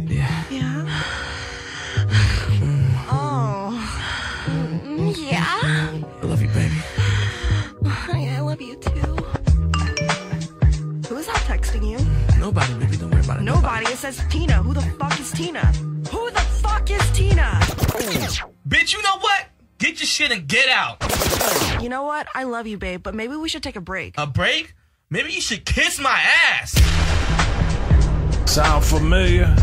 Yeah. Yeah. Oh. Yeah. I love you, baby. I love you too. Who is that texting you? Nobody, baby. Don't worry about it. Nobody. It says Tina. Who the fuck is Tina? Who the fuck is Tina? Bitch, you know what? Get your shit and get out. You know what? I love you, babe, but maybe we should take a break. A break? Maybe you should kiss my ass. Sound familiar?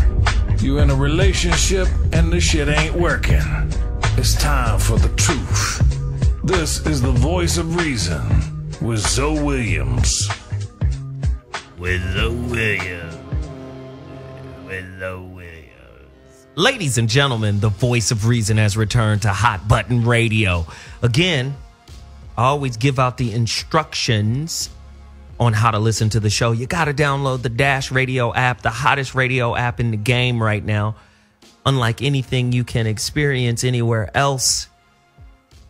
You in a relationship and this shit ain't working. It's time for the truth. This is the voice of reason with Zoe Williams. Ladies and gentlemen, the voice of reason has returned to Hot Button Radio. Again, I always give out the instructions on how to listen to the show. You got to download the Dash Radio app, the hottest radio app in the game right now. Unlike anything you can experience anywhere else.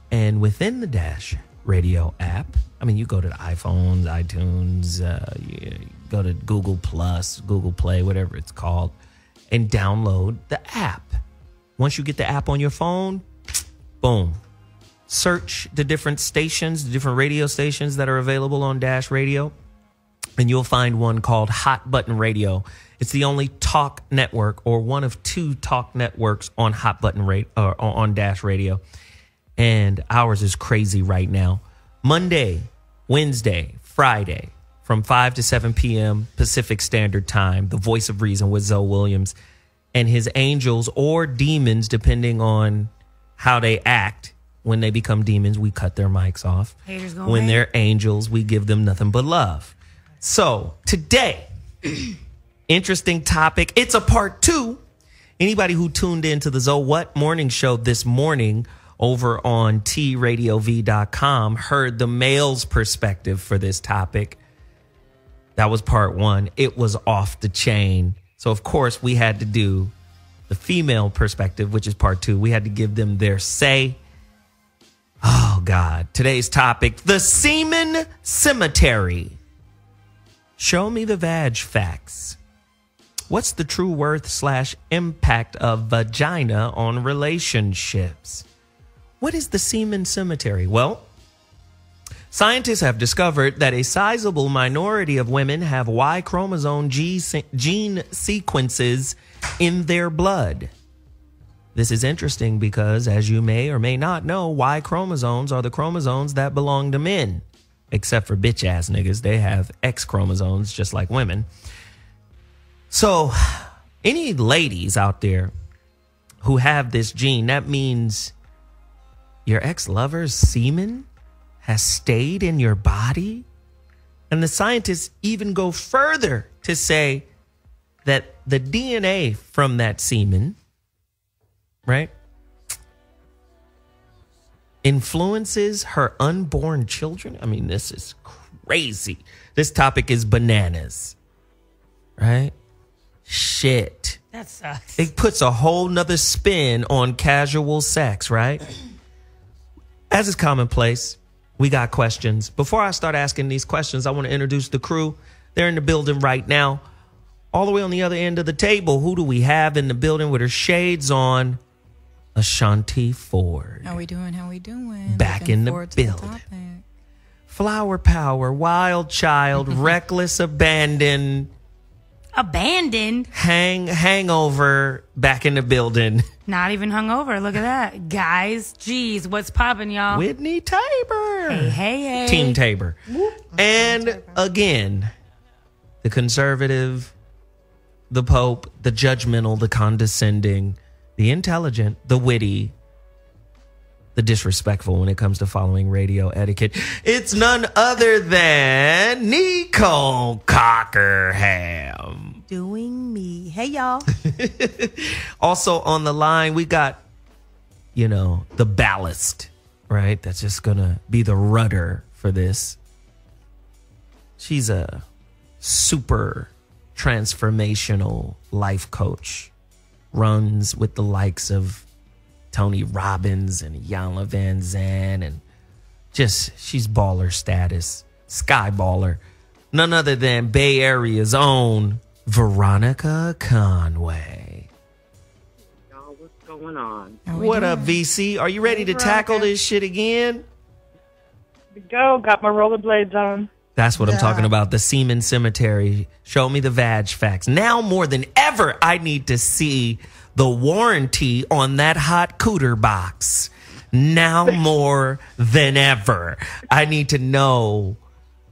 And within the Dash Radio app, I mean, you go to the iPhones, iTunes, you go to Google Plus, Google Play, whatever it's called, and download the app. Once you get the app on your phone, boom. Search the different stations, the different radio stations that are available on Dash Radio, and you'll find one called Hot Button Radio. It's the only talk network, or one of two talk networks on Hot Button or on Dash Radio, and ours is crazy right now. Monday, Wednesday, Friday, from 5 to 7 p.m. Pacific Standard Time, the voice of reason with Zoe Williams and his angels or demons, depending on how they act. When they become demons, we cut their mics off. Haters gonna when hate. they're angels, we give them nothing but love. So today, interesting topic. It's a part 2. Anybody who tuned into the Zoe What morning show this morning over on tradiov.com heard the male's perspective for this topic. That was part 1. It was off the chain. So, of course, we had to do the female perspective, which is part 2. We had to give them their say. Oh, God. Today's topic, the semen cemetery. Show me the vag facts. What's the true worth / impact of vagina on relationships? What is the semen cemetery? Well, scientists have discovered that a sizable minority of women have Y chromosome gene sequences in their blood. This is interesting because, as you may or may not know, Y chromosomes are the chromosomes that belong to men. Except for bitch-ass niggas. They have X chromosomes just like women. So, any ladies out there who have this gene, that means your ex-lover's semen has stayed in your body? And the scientists even go further to say that the DNA from that semen, right, influences her unborn children. I mean, this is crazy. This topic is bananas, right? Shit. That sucks. It puts a whole nother spin on casual sex, right? As is commonplace, we got questions. Before I start asking these questions, I want to introduce the crew. They're in the building right now. All the way on the other end of the table, who do we have in the building with her shades on? Ashonti Ford. How we doing? Back Looking in the forward to building. topic. Flower power, wild child, reckless, abandoned, hangover, back in the building. Not even hungover. Look at that. Guys, geez, what's popping, y'all? Whitney Tabor. Hey. Team Tabor. And again, the conservative, the Pope, the judgmental, the condescending, the intelligent, the witty, the disrespectful when it comes to following radio etiquette. It's none other than Neecole Cockerham. Doing me. Hey, y'all. Also on the line, we got, the ballast, right? That's just going to be the rudder for this. She's a super transformational life coach. Runs with the likes of Tony Robbins and Yana Van Zandt, and she's baller status, sky baller. None other than Bay Area's own Veronica Conway. going on? What up, VC? Are you ready to tackle this shit again? Go, got my rollerblades on. That's what I'm talking about. The Semen Cemetery. Show me the vag facts. Now more than ever, I need to see the warranty on that hot cooter box. Now more than ever, I need to know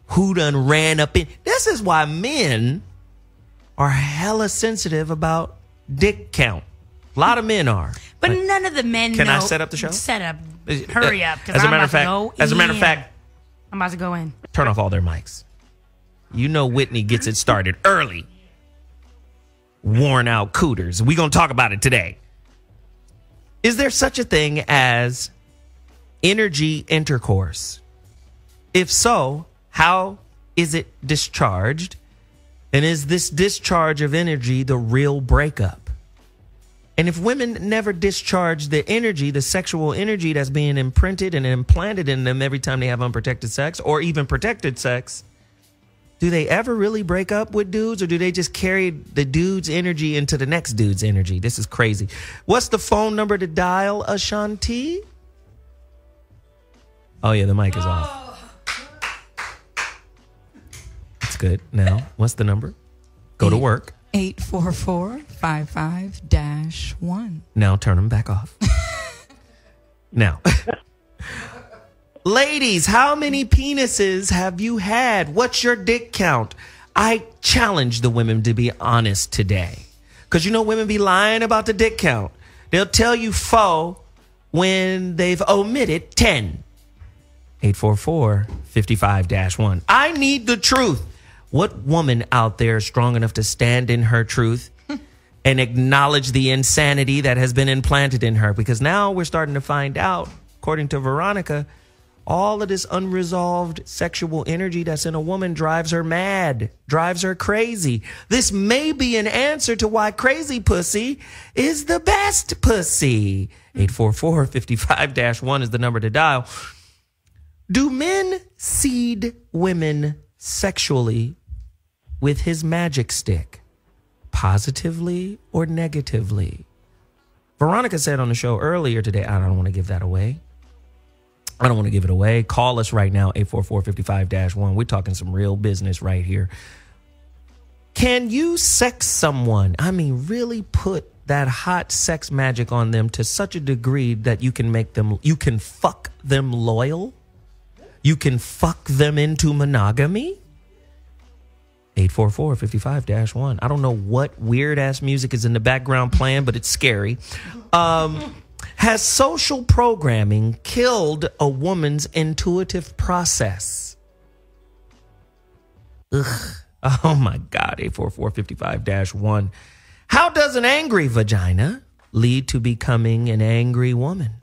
who done ran up in. This is why men are hella sensitive about dick count. A lot of men are. But none of the men Can know. I set up the show? Set up. Hurry up. As a matter of fact, I'm about to go in. turn off all their mics. You know Whitney gets it started early. Worn out cooters. We're going to talk about it today. Is there such a thing as energy intercourse? If so, how is it discharged? And is this discharge of energy the real breakup? And if women never discharge the energy, the sexual energy that's being imprinted and implanted in them every time they have unprotected sex or even protected sex, do they ever really break up with dudes, or do they just carry the dude's energy into the next dude's energy? This is crazy. What's the phone number to dial, Ashonti? Oh, yeah, the mic is off. That's good. Now, what's the number? Go to work. 844-55-1. Now turn them back off. Now. Ladies, how many penises have you had? What's your dick count? I challenge the women to be honest today. Because you know women be lying about the dick count. They'll tell you 4 when they've omitted 10. 844-55-1. I need the truth. What woman out there is strong enough to stand in her truth and acknowledge the insanity that has been implanted in her? Because now we're starting to find out, according to Veronica, all of this unresolved sexual energy that's in a woman drives her mad, drives her crazy. This may be an answer to why crazy pussy is the best pussy. 844-55-1 is the number to dial. Do men seed women sexually with his magic stick, positively or negatively? Veronica said on the show earlier today, I don't want to give that away. I don't want to give it away. Call us right now, 844-55-1. We're talking some real business right here. Can you sex someone? I mean, really put that hot sex magic on them to such a degree that you can fuck them loyal? You can fuck them into monogamy? 844-55-1. I don't know what weird ass music is in the background playing, but it's scary. Has social programming killed a woman's intuitive process? Ugh. Oh my God. 844-55-1. How does an angry vagina lead to becoming an angry woman?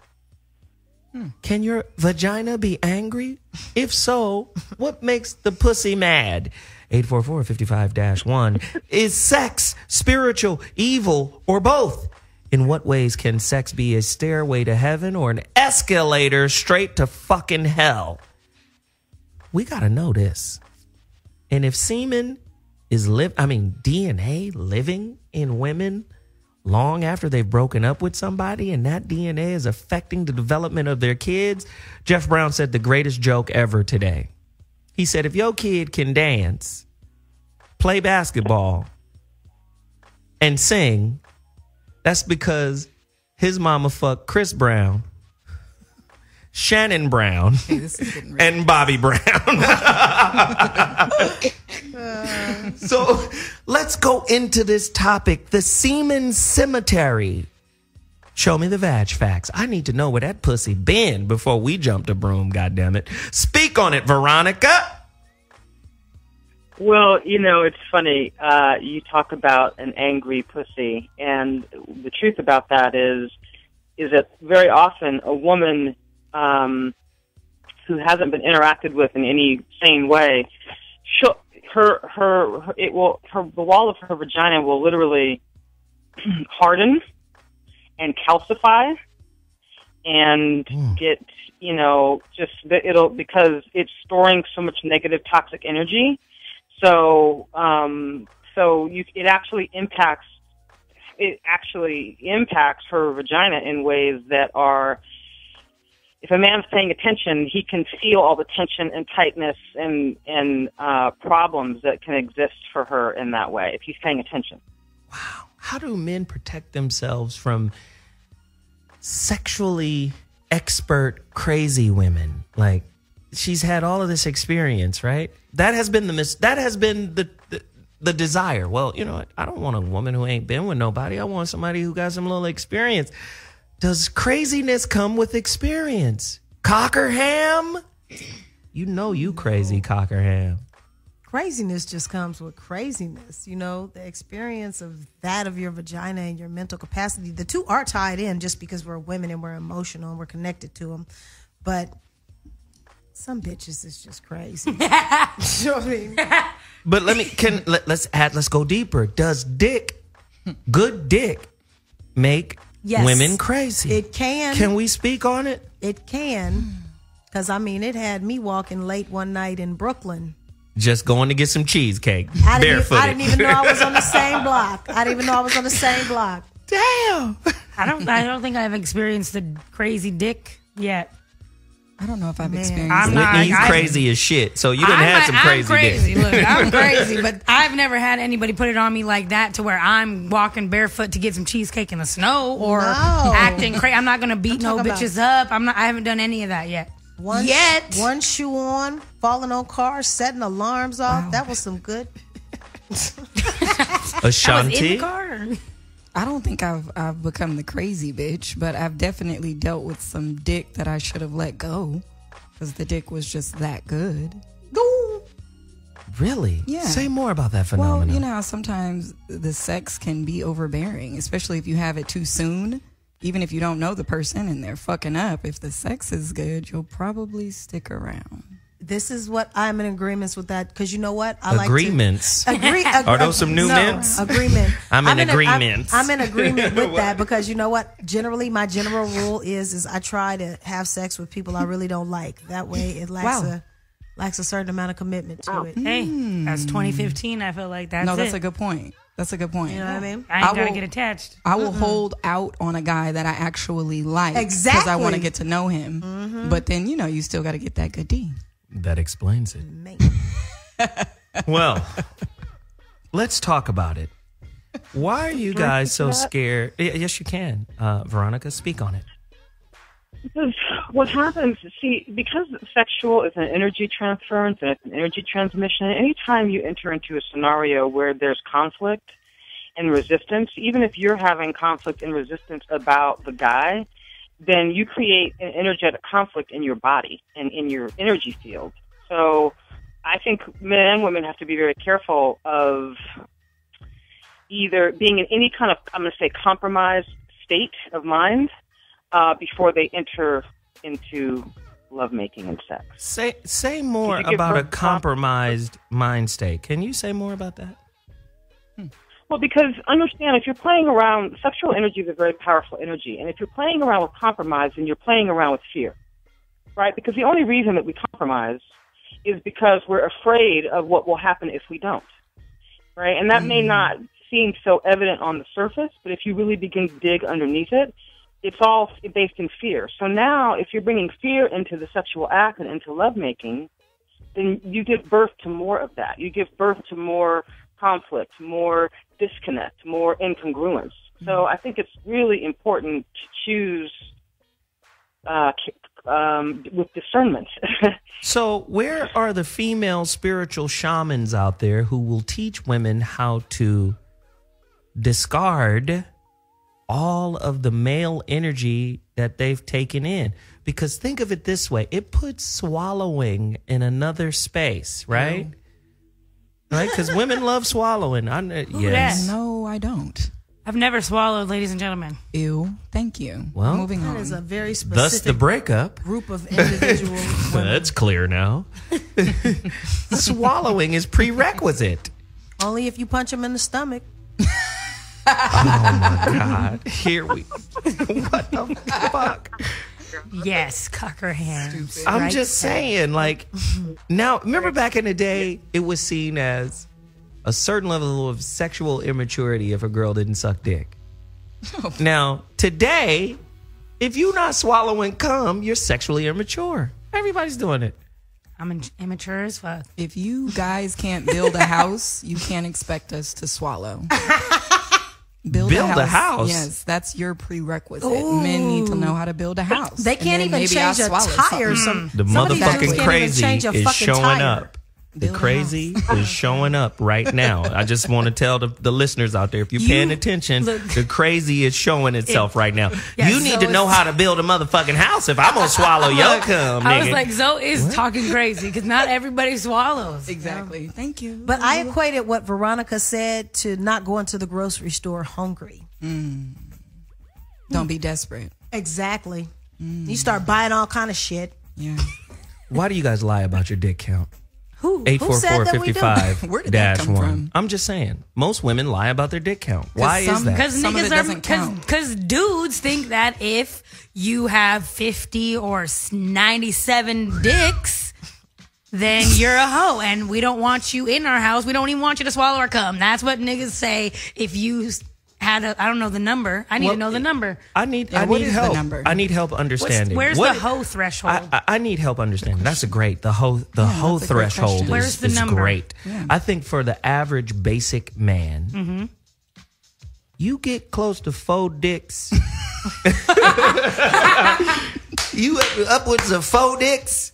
Can your vagina be angry? If so, what makes the pussy mad? 844-55-1. Is sex spiritual, evil, or both? In what ways can sex be a stairway to heaven or an escalator straight to fucking hell? We got to know this. And if semen is DNA living in women long after they've broken up with somebody and that DNA is affecting the development of their kids, Jeff Brown said the greatest joke ever today. He said, if your kid can dance, play basketball, and sing, that's because his mama fucked Chris Brown, Shannon Brown, and Bobby Brown. So let's go into this topic, the Semen Cemetery. Show me the vag facts. I need to know where that pussy been before we jump the broom, goddammit. Speak on it, Veronica. Well, it's funny. You talk about an angry pussy, and the truth about that is that very often a woman who hasn't been interacted with in any sane way, the wall of her vagina will literally harden and calcify and get, because it's storing so much negative toxic energy. So it actually impacts it actually impacts her vagina in ways that are, if a man's paying attention, he can feel all the tension and tightness and problems that can exist for her in that way if he's paying attention. Wow. How do men protect themselves from sexually expert, crazy women? Like, she's had all of this experience, right? That has been the desire. Well, you know what? I don't want a woman who ain't been with nobody. I want somebody who got some little experience. Does craziness come with experience? Cockerham? You know you crazy, Cockerham. Craziness just comes with craziness. You know, the experience of that of your vagina and your mental capacity. The two are tied in just because we're women and we're emotional and we're connected to them. But some bitches is just crazy. You know what I mean? But let's go deeper. Does good dick make women crazy? It can. Can we speak on it? It can. Because, I mean, it had me walking late one night in Brooklyn. Just going to get some cheesecake. I Barefooted. didn't even know I was on the same block. Damn. I don't think I've experienced a crazy dick yet. I don't know if I've experienced I'm it. Whitney, you crazy as shit. So you done had some crazy I'm crazy. dick. Look, I'm crazy, but I've never had anybody put it on me like that to where I'm walking barefoot to get some cheesecake in the snow or acting crazy. I'm not gonna beat no bitches up. I haven't done any of that yet. One shoe on, falling on cars, setting alarms off. Wow. That was some good. Ashonti? I was in the car. I don't think I've become the crazy bitch, but I've definitely dealt with some dick that I should have let go because the dick was just that good. Really? Yeah. Say more about that phenomenon. Well, you know how sometimes the sex can be overbearing, especially if you have it too soon. Even if you don't know the person and they're fucking up, if the sex is good, you'll probably stick around. This is what I'm in agreements with that because you know what agreements. Are those some new mints? Agreement. I'm in agreement. I'm in agreement with that because you know what? Generally, my general rule is I try to have sex with people I really don't like. That way, it lacks a certain amount of commitment to it. Hey, that's 2015. I feel like that's a good point. That's a good point. You know what I mean? I ain't got to get attached. I will hold out on a guy that I actually like. Exactly. Because I want to get to know him. Mm-hmm. But then, you still got to get that good D. That explains it. Well, let's talk about it. Why are you guys so scared? Yes, you can. Veronica, speak on it. Because what happens, because sexual is an energy transference and it's an energy transmission, anytime you enter into a scenario where there's conflict and resistance, even if you're having conflict and resistance about the guy, then you create an energetic conflict in your body and in your energy field. So I think men and women have to be very careful of either being in any kind of, I'm going to say, compromised state of mind before they enter into lovemaking and sex. Say more about a compromised mind state. Can you say more about that? Well, because understand, if you're playing around, sexual energy is a very powerful energy, and if you're playing around with compromise, then you're playing around with fear, right? Because the only reason that we compromise is because we're afraid of what will happen if we don't, right? And that may not seem so evident on the surface, but if you really begin to dig underneath it, it's all based in fear. So now, if you're bringing fear into the sexual act and into lovemaking, then you give birth to more of that. You give birth to more conflict, more disconnect, more incongruence. So I think it's really important to choose with discernment. So where are the female spiritual shamans out there who will teach women how to discard all of the male energy that they've taken in? Because think of it this way, it puts swallowing in another space, right? Right? Because women love swallowing. Yes. No, I don't. I've never swallowed, ladies and gentlemen. Ew. Thank you. Well, moving on. That is a very specific thus the breakup. Group of individuals. That's clear now. Swallowing is prerequisite. Only if you punch them in the stomach. Oh my God. Here we what the fuck? Yes, Cockerham. I'm just saying, like, now, remember back in the day, it was seen as a certain level of sexual immaturity if a girl didn't suck dick. Now, today, if you're not swallowing cum, you're sexually immature. Everybody's doing it. I'm immature as fuck. If you guys can't build a house, you can't expect us to swallow. Build a house? Yes, that's your prerequisite. Ooh. Men need to know how to build a house. They can't even maybe change a tire. The motherfucking crazy is showing up. The crazy is showing up right now. I just want to tell the listeners out there, if you're paying attention, the crazy is showing itself right now. You need to know how to build a motherfucking house if I'm going to swallow your cum, nigga. I was like, Zoe is talking crazy because not everybody swallows. Exactly. Thank you. But I equated what Veronica said to not going to the grocery store hungry. Don't be desperate. Exactly. You start buying all kind of shit. Yeah. Why do you guys lie about your dick count? Who said that we do? 844-55-1. I'm just saying. Most women lie about their dick count. Why is that? Because because dudes think that if you have 50 or 97 dicks, then you're a hoe, and we don't want you in our house. We don't even want you to swallow our cum. That's what niggas say. If you had I don't know the number. I need to know the number. I need help. I need help understanding. Where's the hoe threshold? I need help understanding. That's the hoe threshold Where's the is number? great. Yeah. I think for the average basic man, you get close to 4 dicks. You upwards of 4 dicks.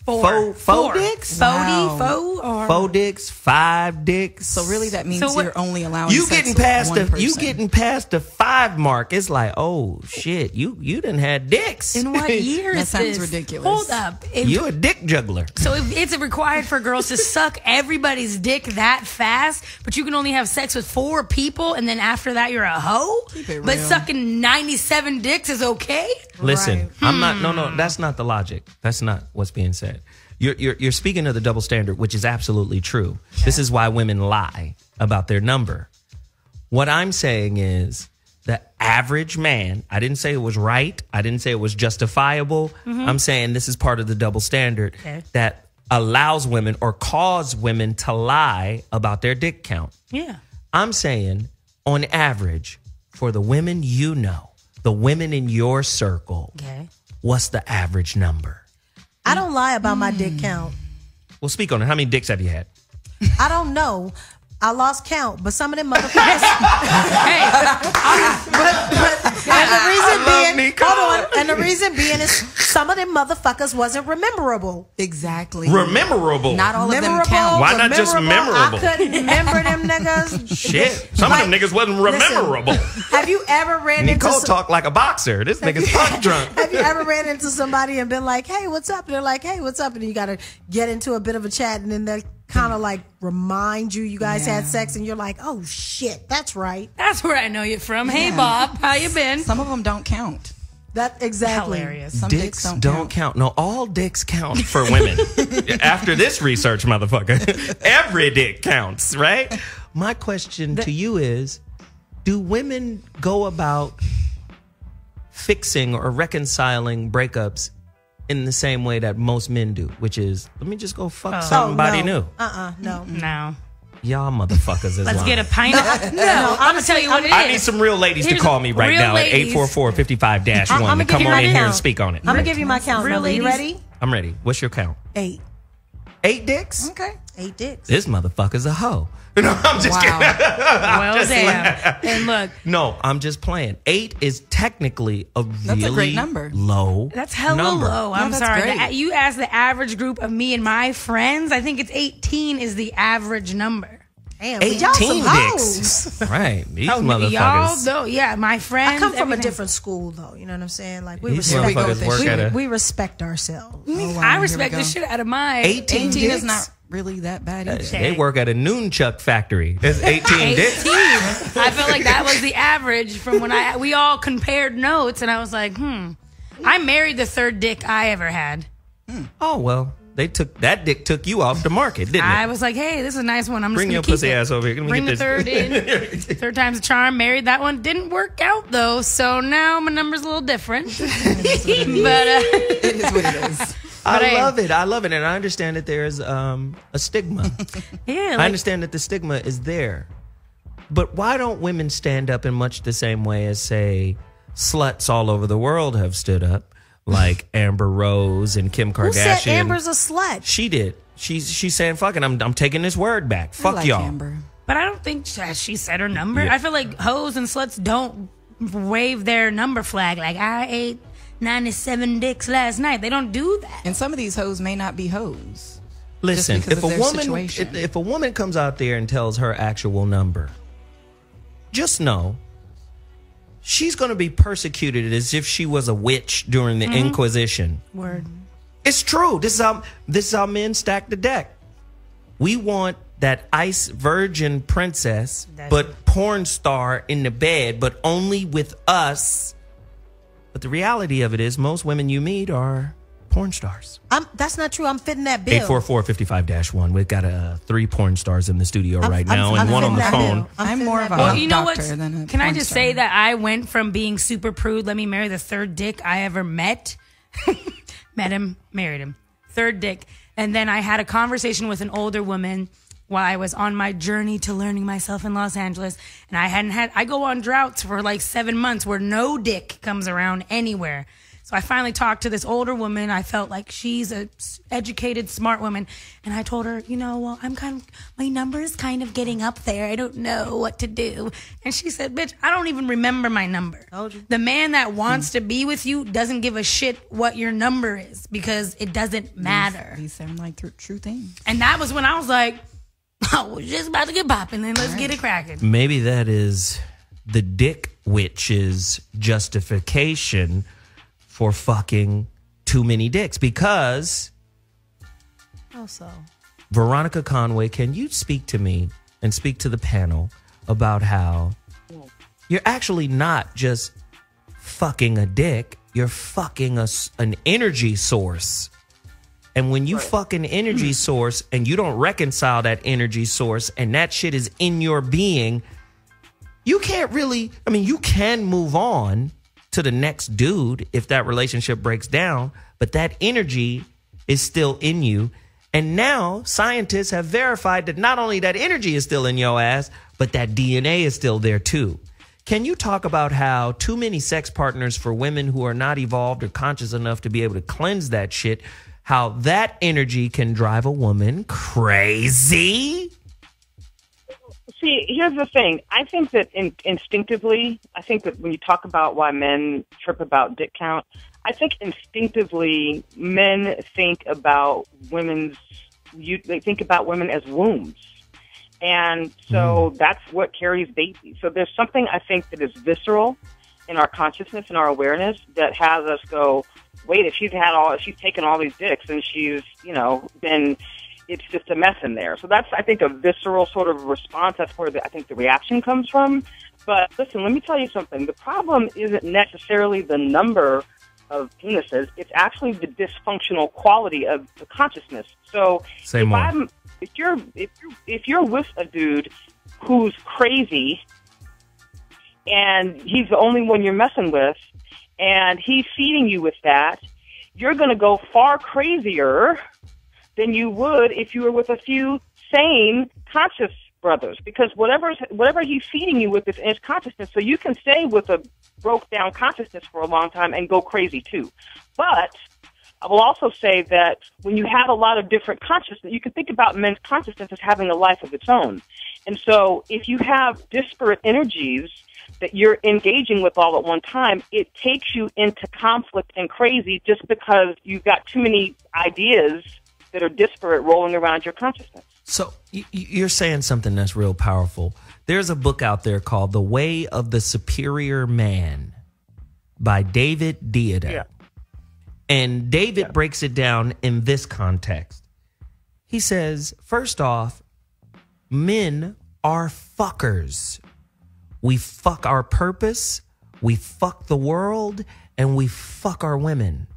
Four dicks? Wow. 4 dicks, 5 dicks. So really, that means you're only allowing you sex getting with past one person. you getting past the 5 mark. It's like, oh shit, you done had dicks. In what year That is sounds this? ridiculous. Hold up. You're a dick juggler. So if it's required for girls to suck everybody's dick that fast, but you can only have sex with 4 people, and then after that you're a hoe? Keep it But real. sucking 97 dicks is okay? Listen, I'm not. No, that's not the logic. That's not what's being said. You're speaking of the double standard, which is absolutely true. Yeah. This is why women lie about their number. What I'm saying is the average man, I didn't say it was right. I didn't say it was justifiable. I'm saying this is part of the double standard that allows women or cause women to lie about their dick count. Yeah. I'm saying on average for the women you know, the women in your circle, what's the average number? I don't lie about my dick count. Well, speak on it. How many dicks have you had? I don't know. I lost count, but some of them motherfuckers. And the reason being, hold on. And the reason being is some of them motherfuckers wasn't rememberable. Exactly. Rememberable. Not all of them count. Why not just memorable? I couldn't remember them niggas. Shit. Some of them niggas wasn't rememberable. Have you ever ran into Neecole talk like a boxer. This nigga's punk drunk. Have you ever ran into somebody and been like, hey, what's up? And they're like, hey, what's up? And you got to get into a bit of a chat, and then they kind of like remind you guys had sex, and you're like, oh shit, that's right. That's where I know you from. Hey, Bob, how you been? Some of them don't count. That exactly. Hilarious. Some dicks don't count. No, all dicks count for women. After this research, motherfucker, every dick counts, right? My question to you is, do women go about fixing or reconciling breakups in the same way that most men do, which is, let me just go fuck somebody new? No. Y'all motherfuckers is Let's lying. get a pint of... No, I'm going to tell you what it is. I need some real ladies to call me right now at 844-55-1 to come on in here and speak on it. I'm going to give you my count. Real ladies. You ready? I'm ready. What's your count? 8. 8 dicks? Okay. 8 dicks. This motherfucker's a hoe. No, I'm just kidding. Well, damn. And look. No, I'm just playing. 8 is technically That's a great number. Low. That's hella number. low. I'm sorry. You asked the average group of me and my friends. I think it's 18 is the average number. Damn, 18 y'all some hoes. dicks. Right. These motherfuckers. Y'all, though, yeah, my friends. I come from a different school, though. You know what I'm saying? Like we These motherfuckers work at a... we respect ourselves. I respect the shit out of mine. 18 dicks is not really that bad either. They work at a Noonchuck factory. There's 18 dicks. I felt like that was the average from when we all compared notes, and I was like, I married the 3rd dick I ever had. Oh, well. That dick took you off the market, didn't it? I was like, hey, this is a nice one. I'm just Bring your keep pussy ass over here. Bring the 3rd in. 3rd time's a charm. Married that one. Didn't work out, though. So now my number's a little different. But it is what it is. I love it. And I understand that there's a stigma. Yeah. I understand that the stigma is there. But why don't women stand up in much the same way as, say, sluts all over the world have stood up, like Amber Rose and Kim Kardashian? Who said Amber's a slut? She did. She's saying, fuck it, I'm taking this word back. Fuck I like y'all. Amber. But I don't think she said her number. Yeah. I feel like hoes and sluts don't wave their number flag like I ate 97 dicks last night. They don't do that. And some of these hoes may not be hoes. Listen, Just because of their situation. if a woman comes out there and tells her actual number, just know she's going to be persecuted as if she was a witch during the Inquisition. Word. It's true. This is how men stack the deck. We want that ice virgin princess, but porn star in the bed, but only with us. But the reality of it is most women you meet are porn stars. That's not true. I'm fitting that bill. 844-55-1. We've got 3 porn stars in the studio right now and one on the fitting that phone. bill. I'm more of a Well, you know what? doctor than a Can I porn just star. say that I went from being super prude, let me marry the third dick I ever met. Met him, married him. Third dick. And then I had a conversation with an older woman while I was on my journey to learning myself in Los Angeles. And I go on droughts for like 7 months where no dick comes around anywhere. So I finally talked to this older woman. I felt like she's a educated, smart woman. And I told her, well, my number is kind of getting up there. I don't know what to do. And she said, bitch, I don't even remember my number. Told you. The man that wants to be with you doesn't give a shit what your number is because it doesn't matter. These sound like true things. And that was when I was like, oh, we're just about to get popping. Then let's get it cracking. Maybe that is the dick witch's justification for fucking too many dicks. Because Also, Veronica Conway, can you speak to me and speak to the panel about how you're actually not just fucking a dick, you're fucking an energy source. And when you fuck an energy source and you don't reconcile that energy source and that shit is in your being, you can't really, you can move on to the next dude if that relationship breaks down, but that energy is still in you. And now scientists have verified that not only that energy is still in your ass, but that DNA is still there too. Can you talk about how too many sex partners for women who are not evolved or conscious enough to be able to cleanse that shit, how that energy can drive a woman crazy? See, here's the thing. I think that instinctively, I think that when you talk about why men trip about dick count, I think instinctively men think about they think about women as wombs. And so that's what carries babies. So there's something I think that is visceral in our consciousness and our awareness that has us go, wait, if she's taken all these dicks and she's, been, it's just a mess in there. So that's, I think, a visceral sort of response. That's where I think the reaction comes from. But listen, let me tell you something. The problem isn't necessarily the number of penises. It's actually the dysfunctional quality of the consciousness. So if you're with a dude who's crazy and he's the only one you're messing with and he's feeding you with that, you're going to go far crazier than you would if you were with a few sane, conscious brothers. Because whatever he's feeding you with is in his consciousness, so you can stay with a broke down consciousness for a long time and go crazy too. But I will also say that when you have a lot of different consciousness, you can think about men's consciousness as having a life of its own. And so if you have disparate energies that you're engaging with all at one time, it takes you into conflict and crazy just because you've got too many ideas that are disparate rolling around your consciousness. So you're saying something that's real powerful. There's a book out there called The Way of the Superior Man by David Deida. Yeah. And David breaks it down in this context. He says, first off, men are fuckers. We fuck our purpose, we fuck the world, and we fuck our women.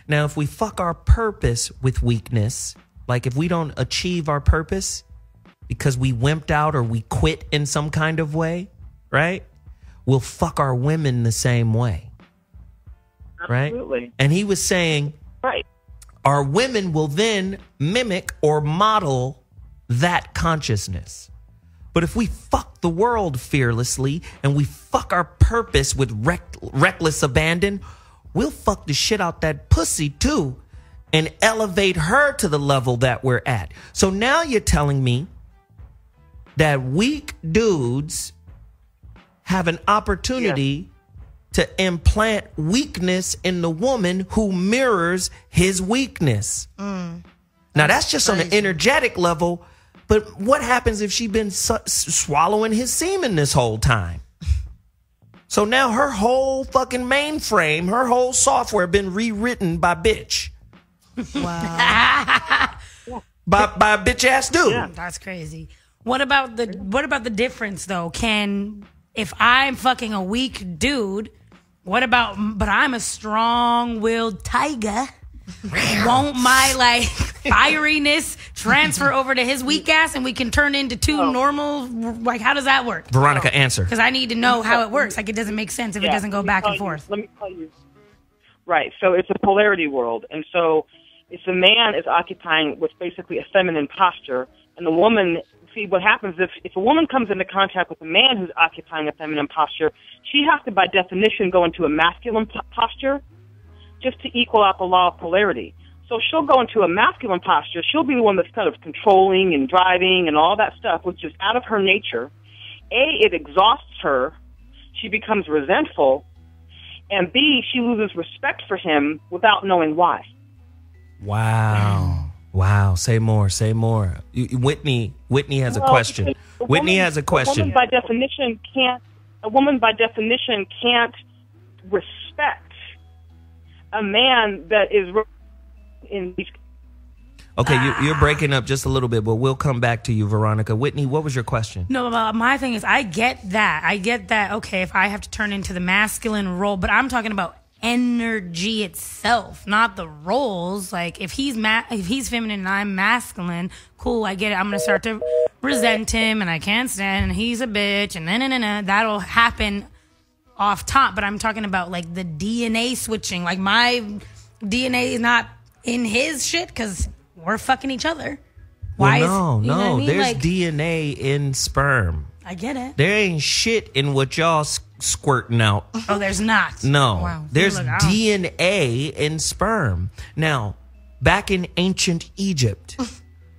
Now, if we fuck our purpose with weakness, like if we don't achieve our purpose because we wimped out or we quit in some kind of way, right? We'll fuck our women the same way. Right? Absolutely. And he was saying, right, our women will then mimic or model that consciousness. But if we fuck the world fearlessly and we fuck our purpose with reckless abandon, we'll fuck the shit out that pussy too and elevate her to the level that we're at. So now you're telling me that weak dudes have an opportunity to implant weakness in the woman who mirrors his weakness. Now that's just on the energetic level. But what happens if she been swallowing his semen this whole time? So now her whole fucking mainframe, her whole software been rewritten by bitch. Wow. by a bitch ass dude. Yeah. That's crazy. What about the difference though? If I'm fucking a weak dude, but I'm a strong-willed tiger. Won't my fieriness transfer over to his weak ass and we can turn into two normal, how does that work? Veronica, answer. Because I need to know how it works. It doesn't make sense if it doesn't go back and forth. Let me tell you. Right, so it's a polarity world. And so if the man is occupying what's basically a feminine posture, and the woman, see what happens if a woman comes into contact with a man who's occupying a feminine posture, she has to by definition go into a masculine posture just to equal out the law of polarity. So she'll go into a masculine posture. She'll be the one that's kind of controlling and driving and all that stuff, which is out of her nature. A, it exhausts her. She becomes resentful. And B, she loses respect for him without knowing why. Wow. Wow. Say more. Say more. Whitney has a question. Whitney has a question. A woman by definition can't respect a man that is in these. Okay, you're breaking up just a little bit, but we'll come back to you, Veronica. Whitney, what was your question? No, my thing is, I get that. Okay, if I have to turn into the masculine role, but I'm talking about energy itself, not the roles. Like if he's feminine and I'm masculine, cool, I get it. I'm gonna start to resent him, and I can't stand, and he's a bitch, and that'll happen off top. But I'm talking about like the DNA switching. Like my DNA is not in his shit because we're fucking each other. Why? Well, no, you know what I mean? There's DNA in sperm. I get it. There ain't shit in what y'all squirting out. Oh, there's not. No, wow. There's DNA in sperm. Now, back in ancient Egypt,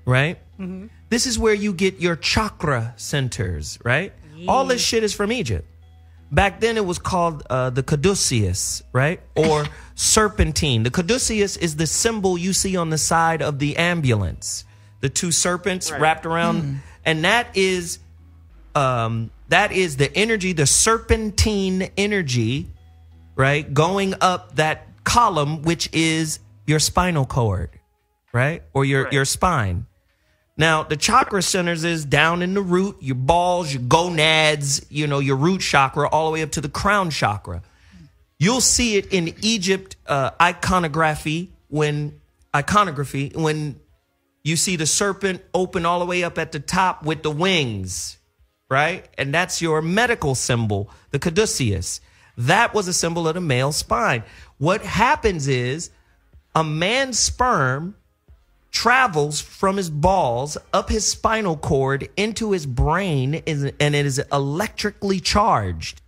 right? Mm-hmm. This is where you get your chakra centers, right? Yeah. All this shit is from Egypt. Back then, it was called the caduceus, right? Or serpentine. The caduceus is the symbol you see on the side of the ambulance. The two serpents wrapped around. And that is the energy, the serpentine energy, right? Going up that column, which is your spinal cord, right? Or your spine. Now, the chakra centers is down in the root, your balls, your gonads, your root chakra, all the way up to the crown chakra. You'll see it in Egypt iconography when you see the serpent open all the way up at the top with the wings, right? And that's your medical symbol, the caduceus. That was a symbol of the male spine. What happens is a man's sperm travels from his balls up his spinal cord into his brain, and it is electrically charged.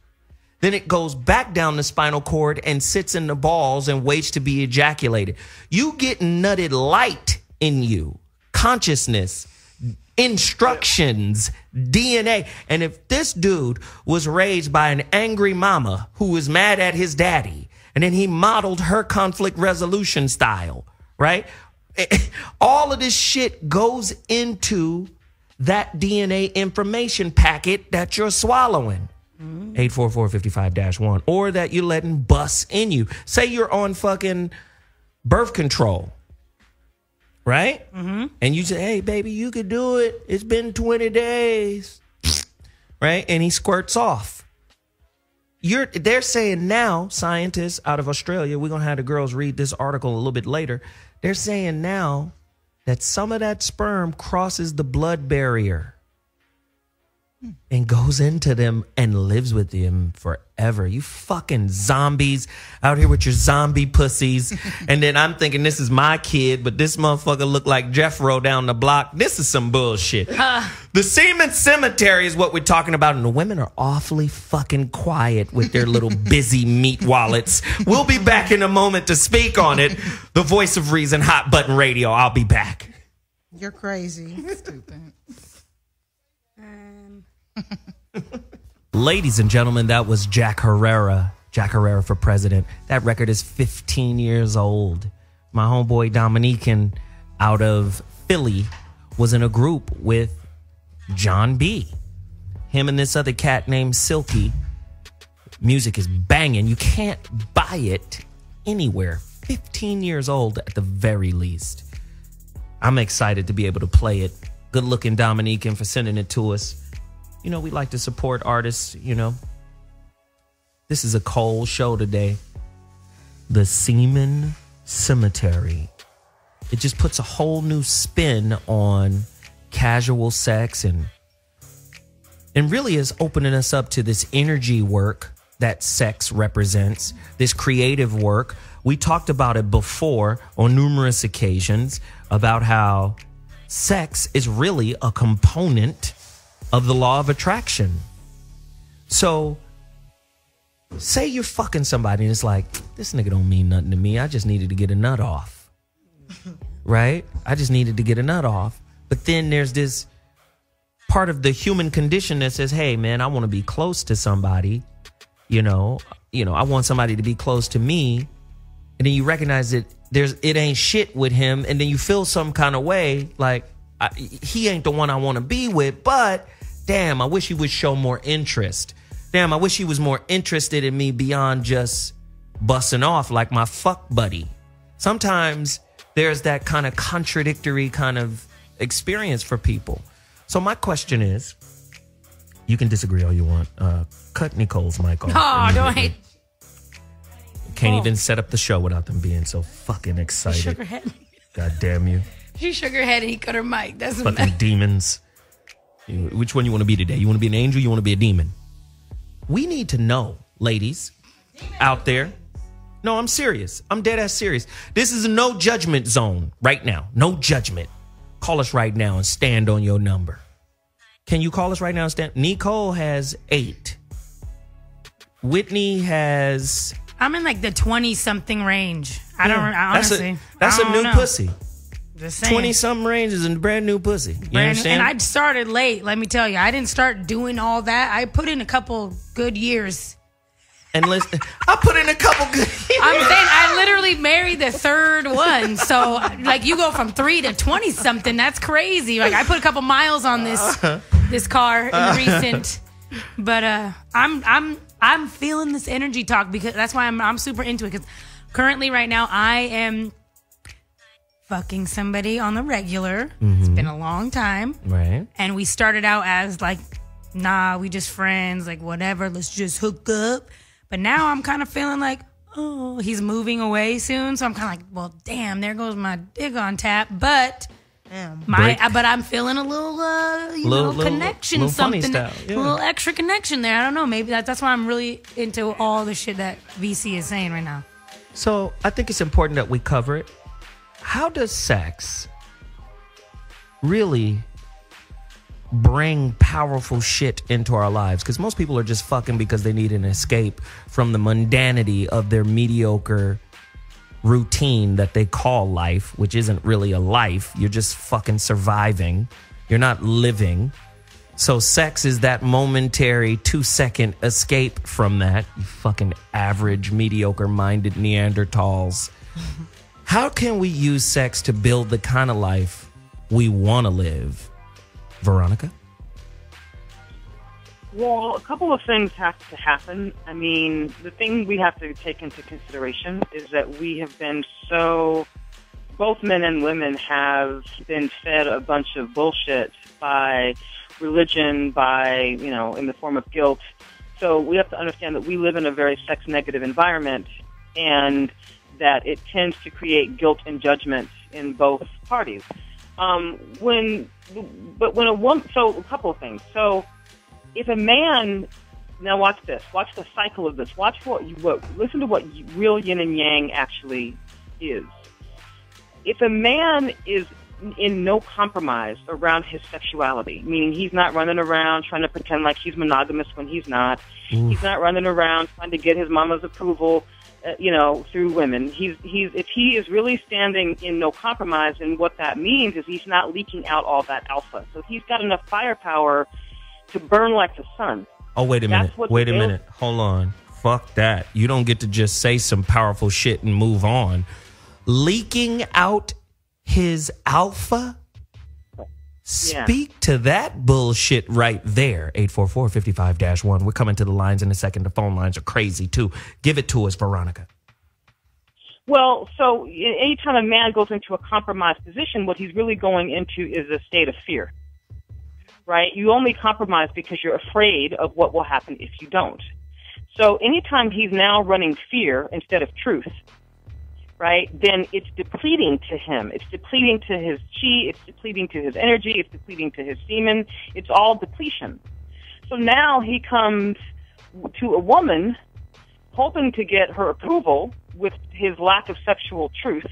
Then it goes back down the spinal cord and sits in the balls and waits to be ejaculated. You get nutted light in you, consciousness, instructions, DNA. And if this dude was raised by an angry mama who was mad at his daddy, and then he modeled her conflict resolution style, right? All of this shit goes into that DNA information packet that you're swallowing. 844-55-1, or that you're letting bust in you. Say you're on fucking birth control, right? Mm-hmm. And you say, hey, baby, you could do it. It's been 20 days, right? And he squirts off. They're saying now, scientists out of Australia, we're going to have the girls read this article a little bit later. They're saying now that some of that sperm crosses the blood barrier. and goes into them and lives with them forever. You fucking zombies out here with your zombie pussies. And then I'm thinking this is my kid, but this motherfucker look like Jeffro down the block. This is some bullshit. The Semen Cemetery is what we're talking about, and the women are awfully fucking quiet with their little busy meat wallets. We'll be back in a moment to speak on it. The voice of reason, Hot Button Radio. I'll be back. You're crazy. Stupid. Ladies and gentlemen, that was Jack Herrera. Jack Herrera for president. That record is 15 years old. My homeboy Dominican out of Philly was in a group with John B. Him and this other cat named Silky. Music is banging. You can't buy it anywhere. 15 years old at the very least. I'm excited to be able to play it. Good looking Dominican for sending it to us. You know, we like to support artists, you know. This is a cold show today. The Semen Cemetery. It just puts a whole new spin on casual sex and really is opening us up to this energy work that sex represents, this creative work. We talked about it before on numerous occasions about how sex is really a component of the law of attraction. So say you're fucking somebody and it's like, this nigga don't mean nothing to me. I just needed to get a nut off. Right? I just needed to get a nut off. But then there's this part of the human condition that says, hey man, I want to be close to somebody. You know, I want somebody to be close to me. And then you recognize that it ain't shit with him. And then you feel some kind of way like he ain't the one I want to be with, but damn, I wish he would show more interest. Damn, I wish he was more interested in me beyond just busting off like my fuck buddy. Sometimes there's that kind of contradictory kind of experience for people. So my question is, you can disagree all you want. Cut Neecole's mic off. Oh, don't. Can't even set up the show without them being so fucking excited. She shook her head. God damn you. She shook her head and he cut her mic. That's fucking demons. Which one you want to be today? You want to be an angel? You want to be a demon? We need to know, ladies out there. No, I'm serious. I'm dead ass serious. This is a no judgment zone right now. No judgment. Call us right now and stand on your number. Can you call us right now and stand? Neecole has 8. Whitney has... I'm in like the 20-something range. I honestly. That's a new pussy. Just saying. 20-something range is a brand new pussy. You understand? And I started late, let me tell you. I didn't start doing all that. I put in a couple good years. And listen, I put in a couple good years. I'm saying I literally married the third one. So, like, you go from 3 to 20-something. That's crazy. Like, I put a couple miles on this car in the recent. But I'm feeling this energy talk because that's why I'm super into it. Because currently, right now, I am fucking somebody on the regular. Mm-hmm. It's been a long time. Right. And we started out as like, nah, we just friends, like whatever, let's just hook up. But now I'm kind of feeling like, oh, he's moving away soon. So I'm kind of like, well, damn, there goes my dick on tap. But but I'm feeling a little connection, little something, style. Yeah. A little extra connection there. I don't know. Maybe that's why I'm really into all the shit that VC is saying right now. So I think it's important that we cover it. How does sex really bring powerful shit into our lives? Because most people are just fucking because they need an escape from the mundanity of their mediocre routine that they call life, which isn't really a life. You're just fucking surviving. You're not living. So sex is that momentary 2-second escape from that. You fucking average, mediocre-minded Neanderthals. How can we use sex to build the kind of life we want to live? Veronica? Well, a couple of things have to happen. I mean, the thing we have to take into consideration is that we have been both men and women have been fed a bunch of bullshit by religion, in the form of guilt. So we have to understand that we live in a very sex-negative environment, and that it tends to create guilt and judgment in both parties. So a couple of things. So if a man, now watch this, watch the cycle of this, listen to what real yin and yang actually is. If a man is in no compromise around his sexuality, meaning he's not running around trying to pretend like he's monogamous when he's not, he's not running around trying to get his mama's approval, through women. If he is really standing in no compromise, and what that means is he's not leaking out all that alpha. So he's got enough firepower to burn like the sun. Oh, wait a minute. Hold on. Fuck that. You don't get to just say some powerful shit and move on. Leaking out his alpha? Speak to that bullshit right there. 844-55-1. We're coming to the lines in a second. The phone lines are crazy, too. Give it to us, Veronica. Well, so anytime a man goes into a compromised position, what he's really going into is a state of fear, right? You only compromise because you're afraid of what will happen if you don't. So anytime he's now running fear instead of truth, right, then it's depleting to him. It's depleting to his chi. It's depleting to his energy. It's depleting to his semen. It's all depletion. So now he comes to a woman hoping to get her approval with his lack of sexual truth.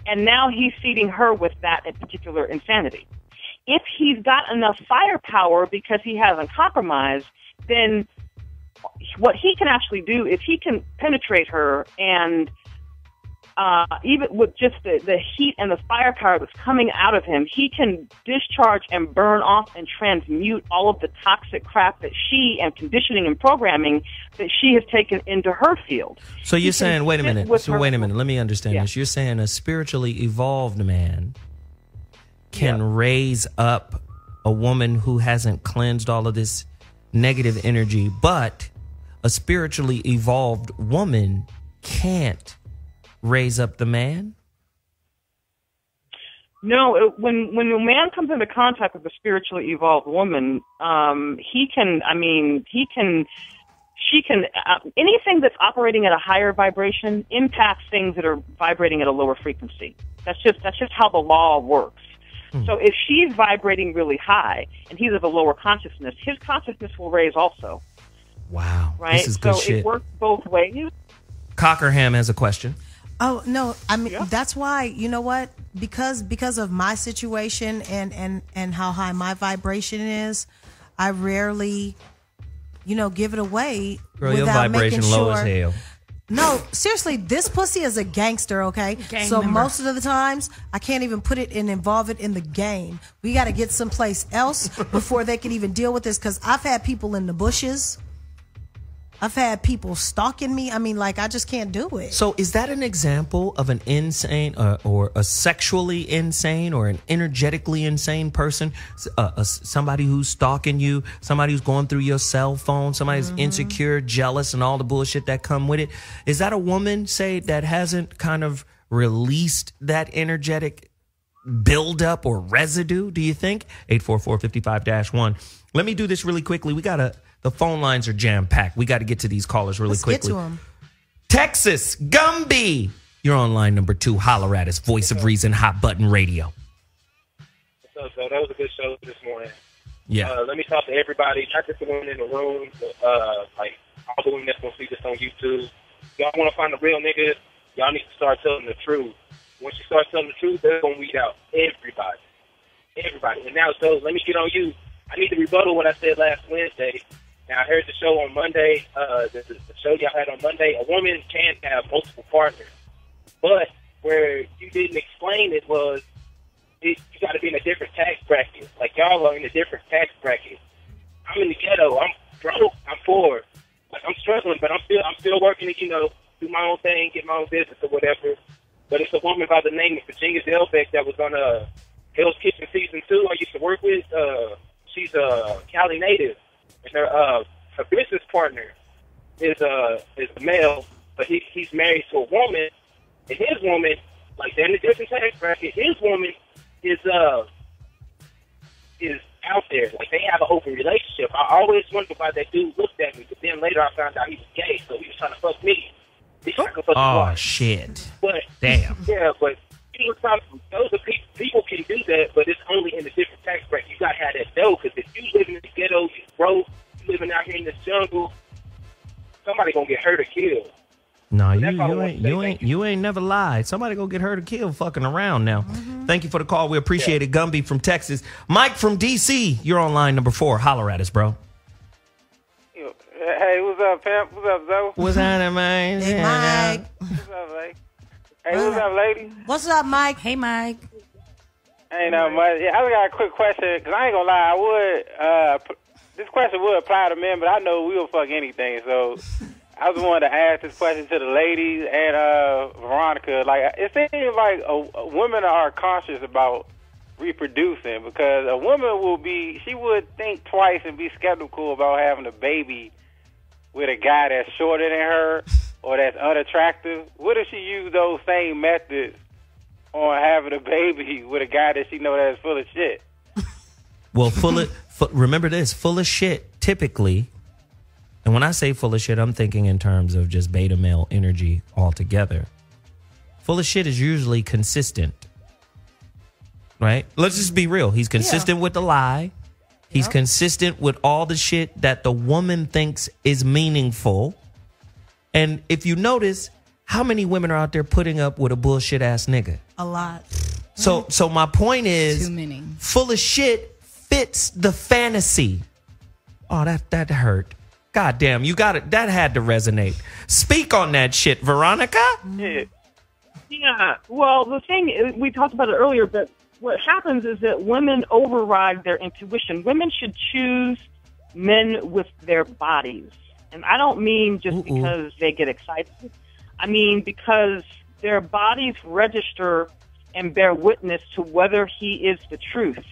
And now he's feeding her with that particular insanity. If he's got enough firepower because he hasn't compromised, then what he can actually do is he can penetrate her, and even with just the heat and the firepower that's coming out of him, he can discharge and burn off and transmute all of the toxic crap that she and conditioning and programming that she has taken into her field. So you're saying, wait a minute. Let me understand this. You're saying a spiritually evolved man can raise up a woman who hasn't cleansed all of this negative energy, but a spiritually evolved woman can't raise up the man? No, when a man comes into contact with a spiritually evolved woman, she can, anything that's operating at a higher vibration impacts things that are vibrating at a lower frequency. That's just how the law works. So if she's vibrating really high and he's of a lower consciousness, his consciousness will raise also. Wow. Right? This is good shit. It works both ways. Cockerham has a question. Oh, no. That's why, you know what? Because of my situation and how high my vibration is, I rarely, give it away. Girl, your vibration low as hell. No, seriously, this pussy is a gangster, okay? So most of the times, I can't even put it and involve it in the game. We got to get someplace else before they can even deal with this, because I've had people in the bushes. I've had people stalking me. I just can't do it. So is that an example of an insane or a sexually insane or an energetically insane person? Somebody who's stalking you, somebody who's going through your cell phone, somebody who's insecure, jealous, and all the bullshit that come with it. Is that a woman, say, that hasn't kind of released that energetic buildup or residue, do you think? 844-55-1. Let me do this really quickly. The phone lines are jam-packed. We got to get to these callers really quickly. Let's get to them. Texas, Gumby. You're on line number 2. Holler at us. Voice of Reason, Hot Button Radio. So that was a good show this morning. Yeah. Let me talk to everybody, not just the women in the room, like all the women that's going to see this on YouTube. Y'all want to find a real nigga, y'all need to start telling the truth. Once you start telling the truth, they're going to weed out everybody. Everybody. And now, so let me get on you. I need to rebuttal what I said last Wednesday. Now, I heard the show on Monday, the show y'all had on Monday. A woman can have multiple partners. But where you didn't explain it was you got to be in a different tax bracket. Like, y'all are in a different tax bracket. I'm in the ghetto. I'm broke. I'm poor. Like, I'm struggling, but I'm still working to, do my own thing, get my own business or whatever. But it's a woman by the name of Virginia Delbeck that was on Hell's Kitchen Season 2 I used to work with. She's a Cali native. And her business partner is a male, but he's married to a woman, and his woman, like, they're in a different tax bracket. His woman is out there, like, they have an open relationship. I always wondered why that dude looked at me, but then later I found out he was gay, so he was trying to fuck me. Oh shit! But damn. Yeah, but those are people can do that, but it's only in the different tax bracket. You gotta have that dough, because if you living in the ghetto, you broke, you living out here in this jungle, somebody gonna get hurt or killed. No, So that's all I wanna say. you ain't never lied. Somebody go get hurt or killed fucking around now. Thank you for the call. We appreciate it. Gumby from Texas. Mike from DC, you're on line number 4. Holler at us, bro. Hey, what's up, pimp? What's up, Zoe? What's happening, man? Hey, Mike. What's up, lady? Hey, what's up, lady? What's up, Mike? Hey, Mike. Ain't nothing much. Yeah, I just got a quick question, because I ain't gonna lie, I would, this question would apply to men, but I know we will fuck anything, so I just wanted to ask this question to the ladies and Veronica. Like, it seems like women are cautious about reproducing, because a woman she would think twice and be skeptical about having a baby with a guy that's shorter than her or that's unattractive. What if she used those same methods on having a baby with a guy that she know that's full of shit? Well, remember this, full of shit typically, and when I say full of shit, I'm thinking in terms of just beta male energy altogether. Full of shit is usually consistent, right? Let's just be real. He's consistent with the lie. He's consistent with all the shit that the woman thinks is meaningful. And if you notice, how many women are out there putting up with a bullshit ass nigga? A lot. So my point is, Too many. full of shit fits the fantasy. Oh, that hurt. God damn, you got it. That had to resonate. Speak on that shit, Veronica. Yeah. Well, the thing is, we talked about it earlier, but what happens is that women override their intuition. Women should choose men with their bodies. And I don't mean just because they get excited. I mean because their bodies register and bear witness to whether he is the truth.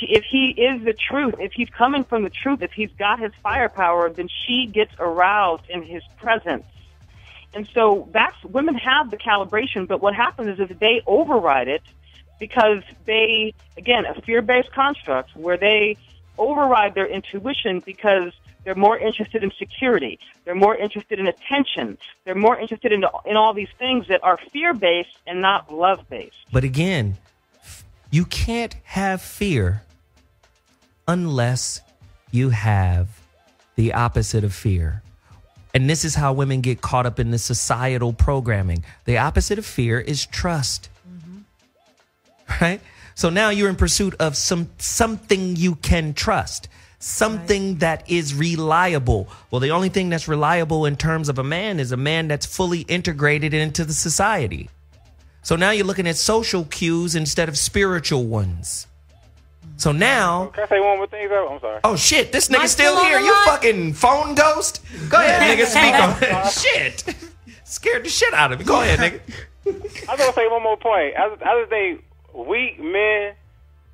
If he is the truth, if he's coming from the truth, if he's got his firepower, then she gets aroused in his presence. And so women have the calibration, but what happens is if they override it, because they, again, a fear-based construct where they override their intuition because they're more interested in security, they're more interested in attention, they're more interested in all these things that are fear-based and not love-based. But again, you can't have fear unless you have the opposite of fear. And this is how women get caught up in the societal programming. The opposite of fear is trust. Right? So now you're in pursuit of something you can trust, something that is reliable. Well, the only thing that's reliable in terms of a man is a man that's fully integrated into the society. So now you're looking at social cues instead of spiritual ones. So now... Can I say one more thing, though? I'm sorry. Oh, shit. This nigga's still here. You fucking phone ghost? Go ahead, nigga. Speak on it. Shit. Scared the shit out of me. Go ahead, nigga. I was going to say one more point. I just think weak men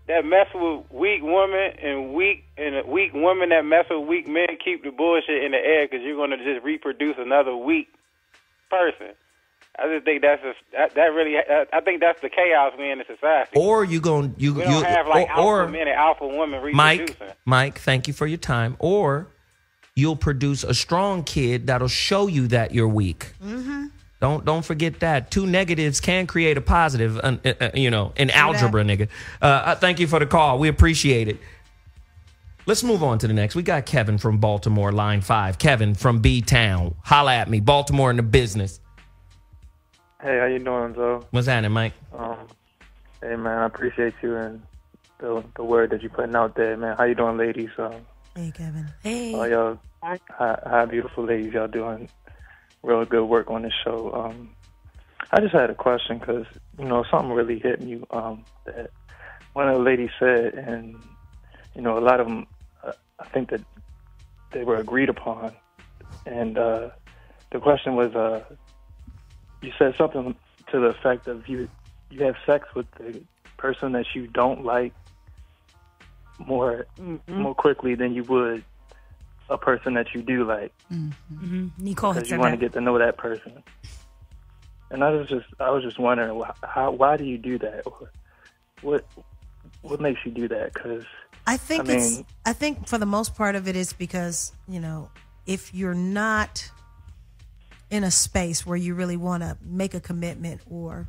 that mess with weak women and weak women that mess with weak men keep the bullshit in the air, because you're going to just reproduce another weak person. I just think I think that's the chaos we in society. Or we don't have like alpha men and alpha women reproducing. Mike, thank you for your time. Or you'll produce a strong kid that'll show you that you're weak. Mm-hmm. Don't forget that. 2 negatives can create a positive, in algebra, nigga. Thank you for the call. We appreciate it. Let's move on to the next. We got Kevin from Baltimore, line 5. Kevin from B-Town. Holla at me. Baltimore in the business. Hey, how you doing, Joe? What's happening, Mike? Hey, man, I appreciate you and the word that you're putting out there, man. How you doing, ladies? Hey, Kevin. Hey. Y'all, hi, beautiful ladies. Y'all doing real good work on this show. I just had a question because, something really hit me that one of the ladies said, and, a lot of them, I think that they were agreed upon. And the question was, you said something to the effect of you have sex with the person that you don't like more quickly than you would a person that you do like. Mm-hmm. Neecole because you want to get to know that person. And I was just wondering why do you do that? Or what makes you do that? Because I think for the most part of it is because if you're not in a space where you really want to make a commitment or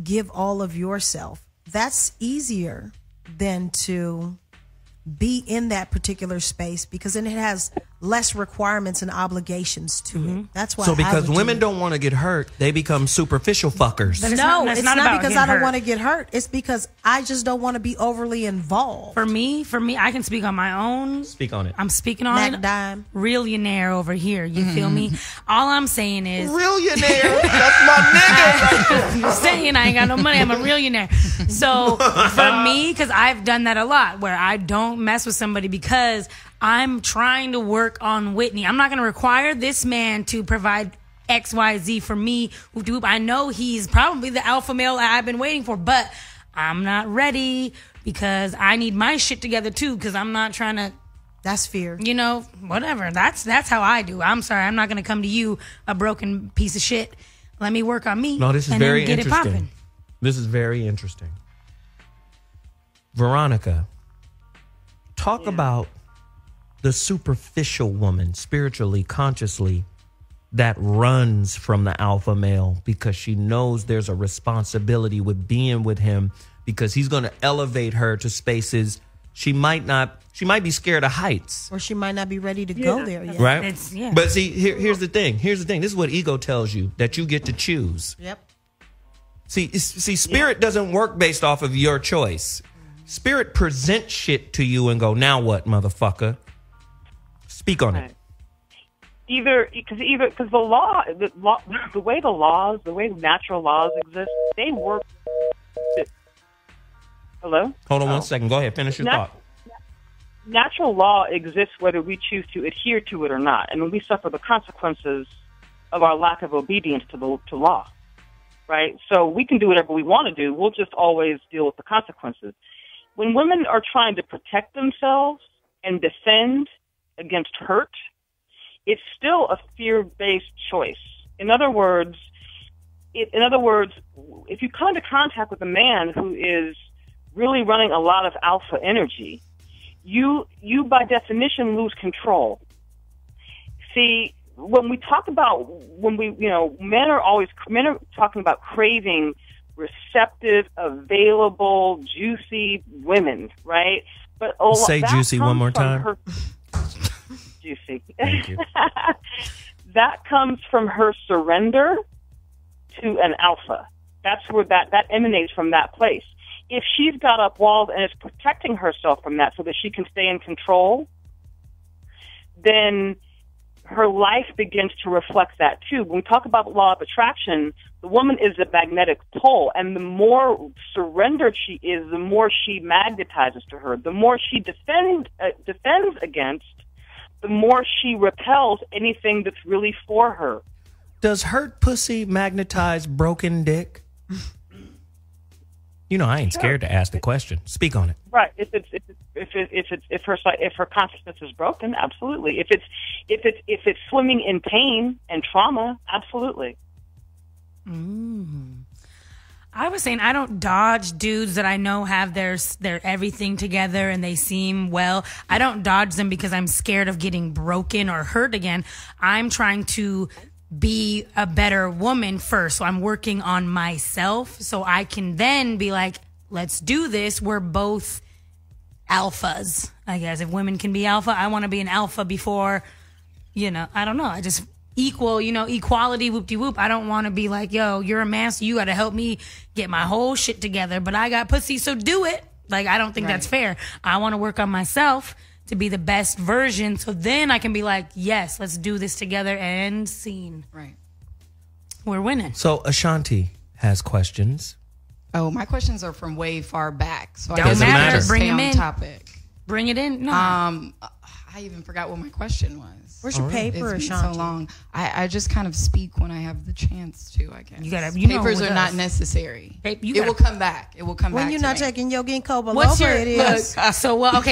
give all of yourself. That's easier than to be in that particular space because then it has less requirements and obligations to it. That's why. So because women don't want to get hurt, they become superficial fuckers. It's not because I don't want to get hurt. It's because I just don't want to be overly involved. For me, I can speak on my own. Speak on it. I'm speaking on it. Realionaire over here. You feel me? All I'm saying is realionaire. That's my nigga. I'm just saying I ain't got no money. I'm a realionaire. So for me, because I've done that a lot, where I don't mess with somebody because I'm trying to work on Whitney. I'm not going to require this man to provide XYZ for me. I know he's probably the alpha male I've been waiting for, but I'm not ready because I need my shit together too because I'm not trying to. That's fear. You know, whatever. That's how I do. I'm sorry. I'm not going to come to you a broken piece of shit. Let me work on me. No, this is and very then get interesting. It popping. This is very interesting. Veronica, talk about the superficial woman, spiritually, consciously, that runs from the alpha male because she knows there's a responsibility with being with him because he's going to elevate her to spaces she might be scared of heights. Or she might not be ready to go there yet. Right? But see, here's the thing. This is what ego tells you, that you get to choose. Yep. See, spirit doesn't work based off of your choice. Spirit presents shit to you and go, now what, motherfucker? Speak on it. Because the way natural laws exist, they work. Hello? Hold on 1 second. Go ahead. Finish your thought. Natural law exists whether we choose to adhere to it or not, and when we suffer the consequences of our lack of obedience to law, right? So we can do whatever we want to do. We'll just always deal with the consequences. When women are trying to protect themselves and defend against hurt, it's still a fear-based choice. In other words, if you come into contact with a man who is really running a lot of alpha energy, you by definition lose control. See, when we talk about men are talking about craving receptive, available, juicy women, right? But say juicy one more time. Juicy. Thank you. That comes from her surrender to an alpha. That's where that emanates from that place. If she's got up walls and is protecting herself from that so that she can stay in control, then her life begins to reflect that too. When we talk about the law of attraction, the woman is a magnetic pole, and the more surrendered she is, the more she magnetizes to her. The more she defends against, the more she repels anything that's really for her. Does hurt pussy magnetize broken dick? You know, I ain't scared to ask the question. Speak on it. Right. If her consciousness is broken, absolutely. If it's swimming in pain and trauma, absolutely. I was saying I don't dodge dudes that I know have their everything together and they seem well. I don't dodge them because I'm scared of getting broken or hurt again. I'm trying to be a better woman first. So I'm working on myself so I can then be like, let's do this. We're both alphas, I guess. If women can be alpha, I want to be an alpha before, I don't know. I just equality, whoop-de-whoop. I don't want to be like, yo, you're a man, so you got to help me get my whole shit together, but I got pussy, so do it. Like, I don't think that's fair. I want to work on myself to be the best version, so then I can be like, yes, let's do this together, and scene. Right. We're winning. So Ashonti has questions. Oh, my questions are from way far back, so don't matter. Bring stay them on in. Topic. Bring it in. No. I even forgot what my question was. Where's your paper, It's been Ashonti? so long. I just kind of speak when I have the chance to, I guess. Papers are not necessary. It will come back. It will come back. When you're to not me. taking your ginkgo biloba, What's your it is. So It will I'm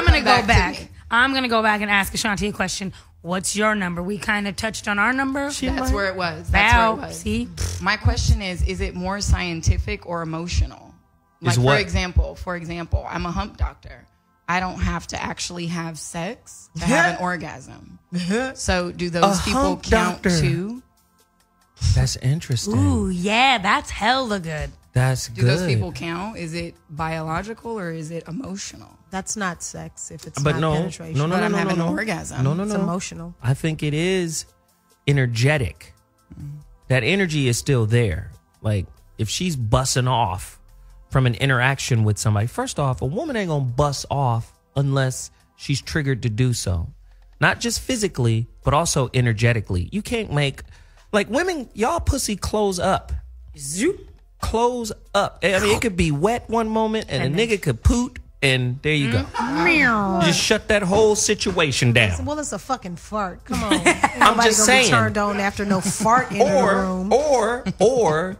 gonna come go back to back. me. I'm gonna go back and ask Ashonti a question. What's your number? We kind of touched on our number. That's where it was. See, my question is it more scientific or emotional? Like, for example, I'm a hump doctor. I don't have to actually have sex to have an orgasm. So do those people count too? That's interesting. Ooh, yeah, that's hella good. That's Do good. those people count? Is it biological or is it emotional? That's not sex if it's But not no, penetration. no, no, But no, I'm no, having no, an no. orgasm. No, no, It's no. emotional. I think it is energetic. That energy is still there. Like if she's busting off from an interaction with somebody, first off, a woman ain't gonna bust off unless she's triggered to do so. Not just physically, but also energetically. You can't make, like women, y'all pussy close up. Zoop. Close up. I mean, it could be wet one moment and a nigga could poot and there you go. Just shut that whole situation down. Well, it's a fucking fart. Come on. I'm Nobody just gonna be saying. turned on after no fart in the room. Or,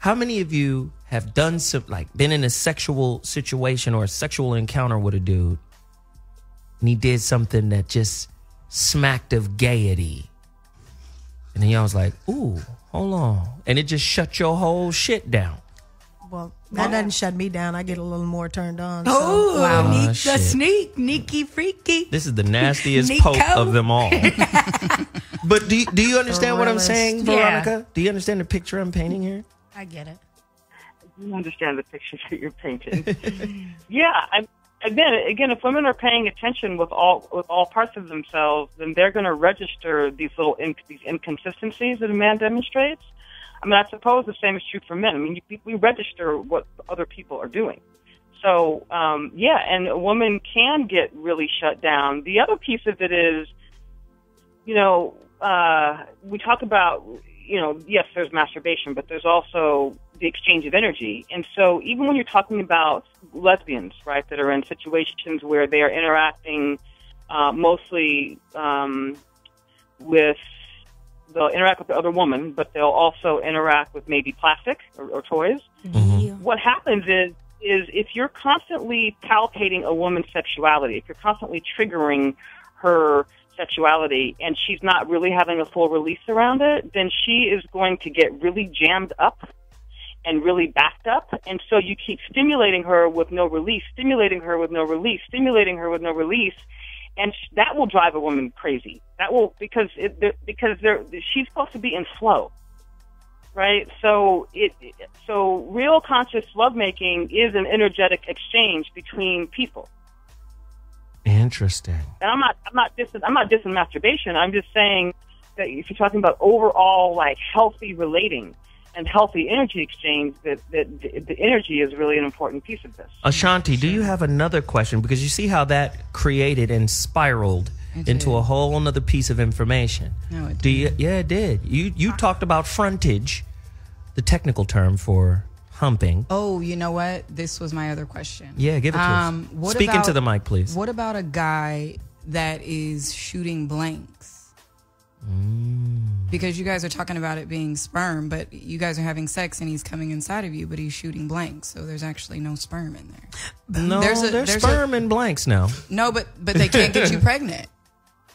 how many of you have done some, like, been in a sexual situation or a sexual encounter with a dude, and he did something that just smacked of gaiety, and then y'all was like, "Ooh, hold on," and it just shut your whole shit down. Well, that doesn't shut me down. I get a little more turned on. Oh, Wow. the Shit. sneaky freaky. This is the nastiest Neecole. poke of them all. But do you understand what I'm Realist. saying, Yeah. Veronica? Do you understand the picture I'm painting here? I get it. You understand the picture that you're painting. Yeah, again, if women are paying attention with all parts of themselves, then they're going to register these these inconsistencies that a man demonstrates. I mean, I suppose the same is true for men. I mean, we register what other people are doing. So, yeah, and a woman can get really shut down. The other piece of it is, we talk about, yes, there's masturbation, but there's also the exchange of energy. And so even when you're talking about lesbians, right, that are in situations where they are interacting mostly they'll interact with the other woman, but they'll also interact with maybe plastic or toys. Mm-hmm. What happens is if you're constantly palpating a woman's sexuality, if you're constantly triggering her sexuality and she's not really having a full release around it, then she is going to get really jammed up and really backed up. And so you keep stimulating her with no release, stimulating her with no release, stimulating her with no release. And that will drive a woman crazy. That will, because she's supposed to be in flow, right? So real conscious lovemaking is an energetic exchange between people. Interesting. And I'm not dissing masturbation. I'm just saying that if you're talking about overall like healthy relating and healthy energy exchange, that the energy is really an important piece of this. Ashonti, do you have another question? Because you see how that created and spiraled into a whole nother piece of information. No, it did. Yeah, it did. You talked about frontage, the technical term for humping. Oh, you know what? This was my other question. Yeah, give it to us. Speak into the mic, please. What about a guy that is shooting blanks? Because you guys are talking about it being sperm, but you guys are having sex and he's coming inside of you, but he's shooting blanks, so there's actually no sperm in there. No, there's sperm in blanks now. No, but they can't get you pregnant.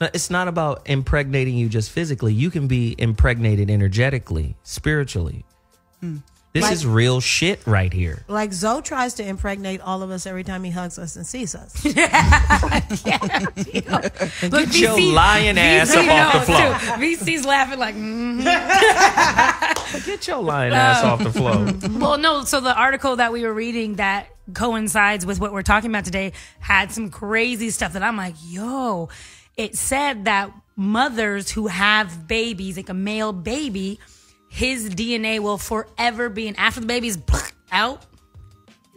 It's not about impregnating you just physically. You can be impregnated energetically, spiritually. This is real shit right here. Like Zoe tries to impregnate all of us every time he hugs us and sees us. Get your lying ass up off the floor. VC's laughing like, Get your lying ass off the floor. Well, no, so the article that we were reading that coincides with what we're talking about today had some crazy stuff that I'm like, yo, it said that mothers who have babies, like a male baby, his DNA will forever be, and after the baby's out.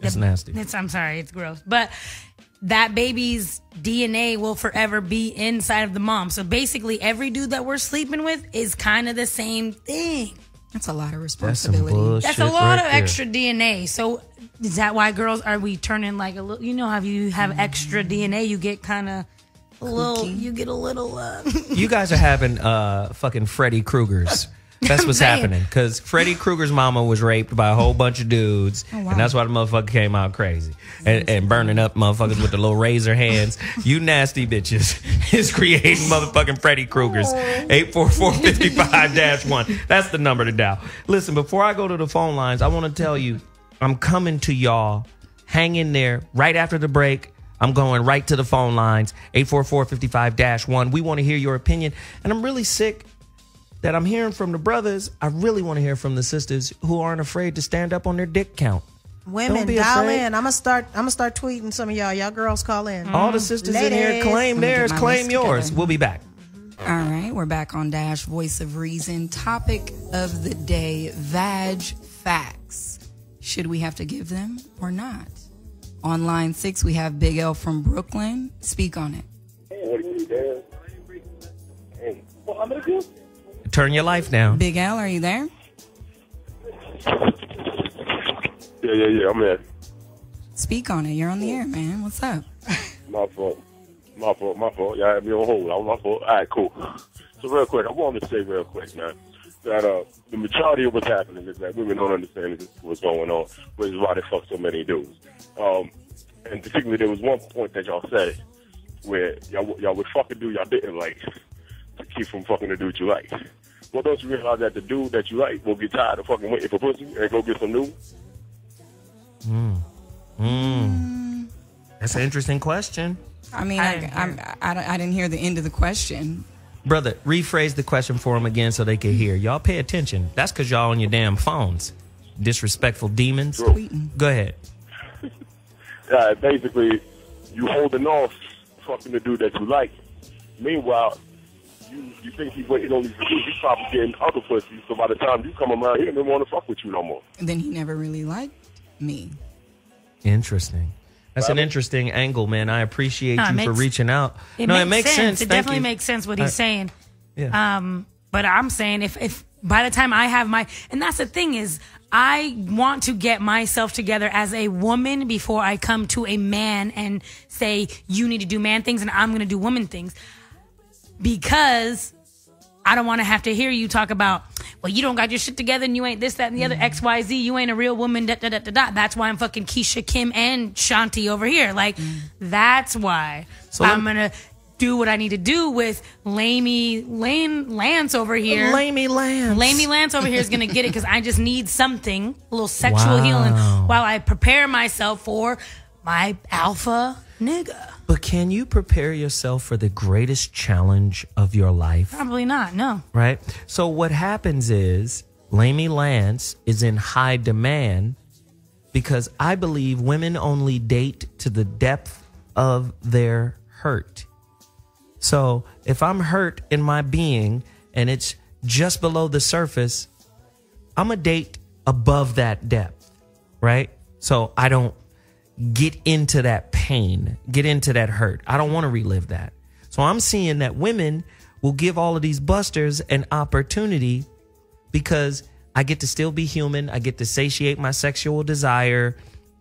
That's nasty. I'm sorry, it's gross. But that baby's DNA will forever be inside of the mom. So basically, every dude that we're sleeping with is kind of the same thing. That's a lot of That's responsibility. That's a lot of extra DNA. So is that why girls, are we turning like a little, how you have extra DNA, you get kind of a little, you get a little. You guys are having fucking Freddy Krueger's. That's what's happening. Because Freddy Krueger's mama was raped by a whole bunch of dudes. Oh, wow. And that's why the motherfucker came out crazy. And burning up motherfuckers with the little razor hands. You nasty bitches is creating motherfucking Freddy Krueger's. 844-55-1. That's the number to dial. Listen, before I go to the phone lines, I want to tell you, I'm coming to y'all. Hang in there. Right after the break, I'm going right to the phone lines. 844-55-1. We want to hear your opinion. And I'm really sick that I'm hearing from the brothers, I really want to hear from the sisters who aren't afraid to stand up on their dick count. Women, dial in. I'm gonna start tweeting some of y'all. Y'all girls call in. All the sisters in here, claim theirs, claim yours. We'll be back. All right, we're back on Dash Voice of Reason. Topic of the day, vag facts. Should we have to give them or not? On line 6, we have Big L from Brooklyn. Speak on it. Hey, what do you do? Hey, well, I'm gonna do. Turn your life down. Big L, are you there? Yeah, I'm there. Speak on it. You're on the air, man. What's up? My fault. Y'all had me on hold. That was my fault. All right, cool. So real quick, I wanted to say real quick, man, that the majority of what's happening is that women don't understand what's going on, which is why they fuck so many dudes. And particularly, there was one point that y'all said where y'all would fuck a dude y'all didn't like to keep from fucking the dude you like. Well, don't you realize that the dude that you like will get tired of fucking waiting for pussy and go get some new? That's an interesting question. I mean, I didn't hear the end of the question. Brother, rephrase the question for them again so they can hear. Y'all pay attention. That's because y'all on your damn phones. Disrespectful demons. Go ahead. Basically, you holding off fucking the dude that you like. Meanwhile, you think he's waiting on these dudes. He's probably getting other pussy. So by the time you come around, he doesn't want to fuck with you no more. And then he never really liked me. Interesting. That's an interesting angle, man. I appreciate you for reaching out. It makes sense. It definitely makes sense what he's saying. Yeah. But I'm saying if by the time I have and that's the thing is, I want to get myself together as a woman before I come to a man and say, you need to do man things and I'm going to do woman things. Because I don't want to have to hear you talk about, well, you don't got your shit together and you ain't this, that, and the other, XYZ. You ain't a real woman, da, da, da, da, da. That's why I'm fucking Keisha, Kim, and Shanti over here. Like, that's why I'm going to do what I need to do with Lance over here. Lamey Lance over here is going to get it because I just need something, a little sexual healing while I prepare myself for my alpha nigga. But can you prepare yourself for the greatest challenge of your life? Probably not, no. Right? So what happens is Lamey Lance is in high demand because I believe women only date to the depth of their hurt. So if I'm hurt in my being and it's just below the surface, I'm a date above that depth, right? So I don't get into that pain, get into that hurt. I don't want to relive that. So I'm seeing that women will give all of these busters an opportunity because I get to still be human. I get to satiate my sexual desire,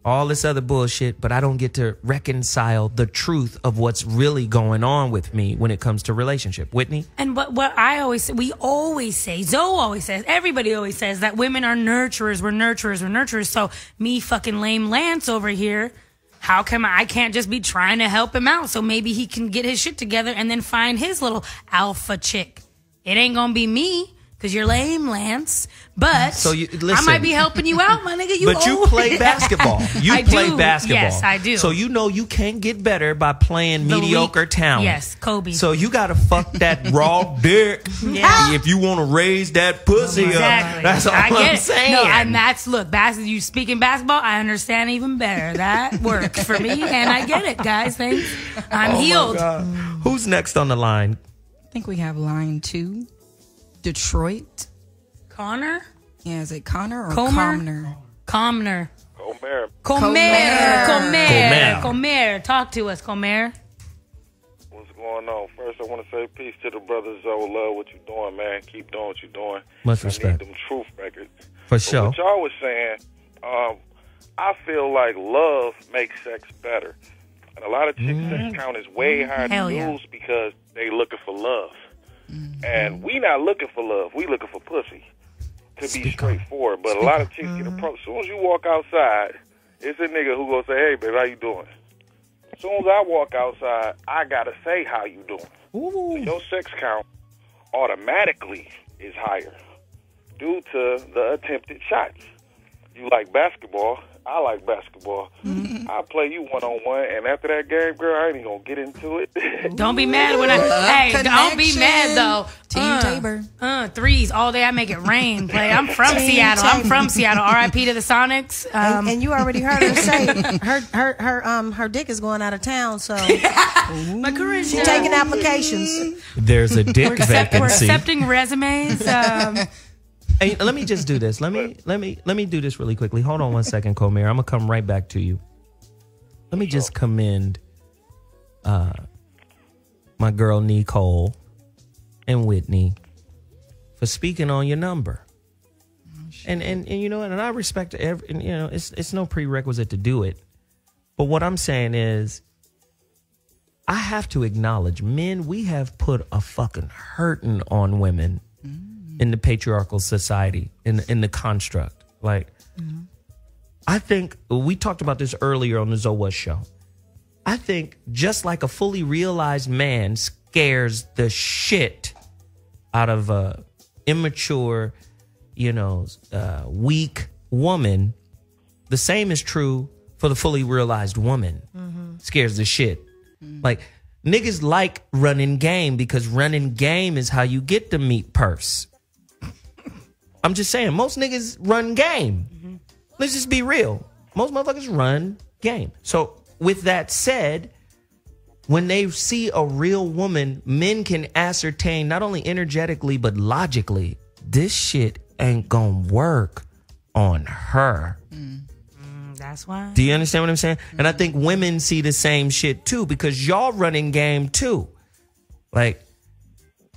all this other bullshit, but I don't get to reconcile the truth of what's really going on with me when it comes to relationship. Whitney? And what I always say, we always say, Zoe always says, everybody always says that women are nurturers. We're nurturers. So me fucking lame Lance over here, how come I can't just be trying to help him out so maybe he can get his shit together and then find his little alpha chick? It ain't gonna be me. Because you're lame, Lance. But so listen, I might be helping you out, my nigga. But you play basketball. You play basketball. Yes, I do. So you know you can't get better by playing mediocre talent. Yes, Kobe. So you got to fuck that raw dick if you want to raise that pussy up. That's all I'm saying. No, and that's, look, you speaking basketball, I understand even better. That works for me, and I get it, guys. Thanks. I'm healed. Who's next on the line? I think we have line 2. Detroit. Connor? Yeah, is it Connor or Comner? Comner. Comer. Talk to us, Comer. What's going on? First, I want to say peace to the brothers. Zoe, love what you're doing, man. Keep doing what you're doing. Much respect. I need them truth records. For sure. What y'all was saying, I feel like love makes sex better. And a lot of chicks' sex count is way higher than dudes because they looking for love. And we not looking for love. We looking for pussy, to be straightforward. But a lot of chicks get approached. As soon as you walk outside, it's a nigga who gonna say, hey, baby, how you doing? As soon as I walk outside, I gotta say how you doing. So your sex count automatically is higher due to the attempted shots. You like basketball. I like basketball. I play you one-on-one, and after that game, girl, I ain't even gonna get into it. Don't be mad when don't be mad, though. Team Tabor. threes all day. I make it rain. Play. I'm from Seattle. R.I.P. to the Sonics. And you already heard her say her dick is going out of town. So my career. She's taking applications. There's a dick vacancy. We're accepting resumes. Hey, let me just do this. Let me do this really quickly. Hold on one second, Comer. I'm gonna come right back to you. Let me just commend my girl Neecole and Whitney for speaking on your number. And you know, and I respect it's no prerequisite to do it. But what I'm saying is, I have to acknowledge, men, we have put a fucking hurting on women in the patriarchal society, in the construct. Like, I think we talked about this earlier on the Zoe show. I think just like a fully realized man scares the shit out of a immature, weak woman, the same is true for the fully realized woman. Scares the shit. Like, niggas like running game because running game is how you get the meat purse. I'm just saying, most niggas run game. Let's just be real. Most motherfuckers run game. So with that said, when they see a real woman, men can ascertain not only energetically but logically, this shit ain't gonna work on her. That's why. Do you understand what I'm saying? And I think women see the same shit too, because y'all running game too. Like,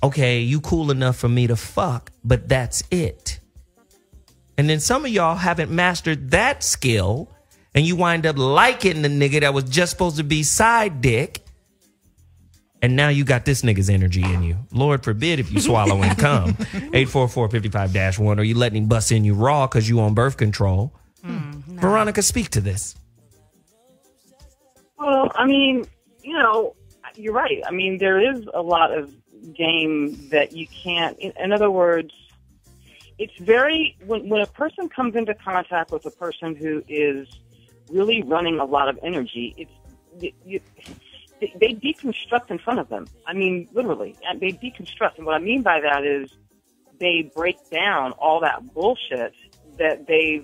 okay, you cool enough for me to fuck, but that's it. And then some of y'all haven't mastered that skill, and you wind up liking the nigga that was just supposed to be side dick, and now you got this nigga's energy in you. Lord forbid if you swallow and come. 844-55-1, or you letting him bust in you raw because you on birth control. Veronica, speak to this. Well, I mean, you're right. I mean, there is a lot of game that you can't. In other words, it's very when a person comes into contact with a person who is really running a lot of energy. They deconstruct in front of them. I mean, literally, they deconstruct. And what I mean by that is they break down all that bullshit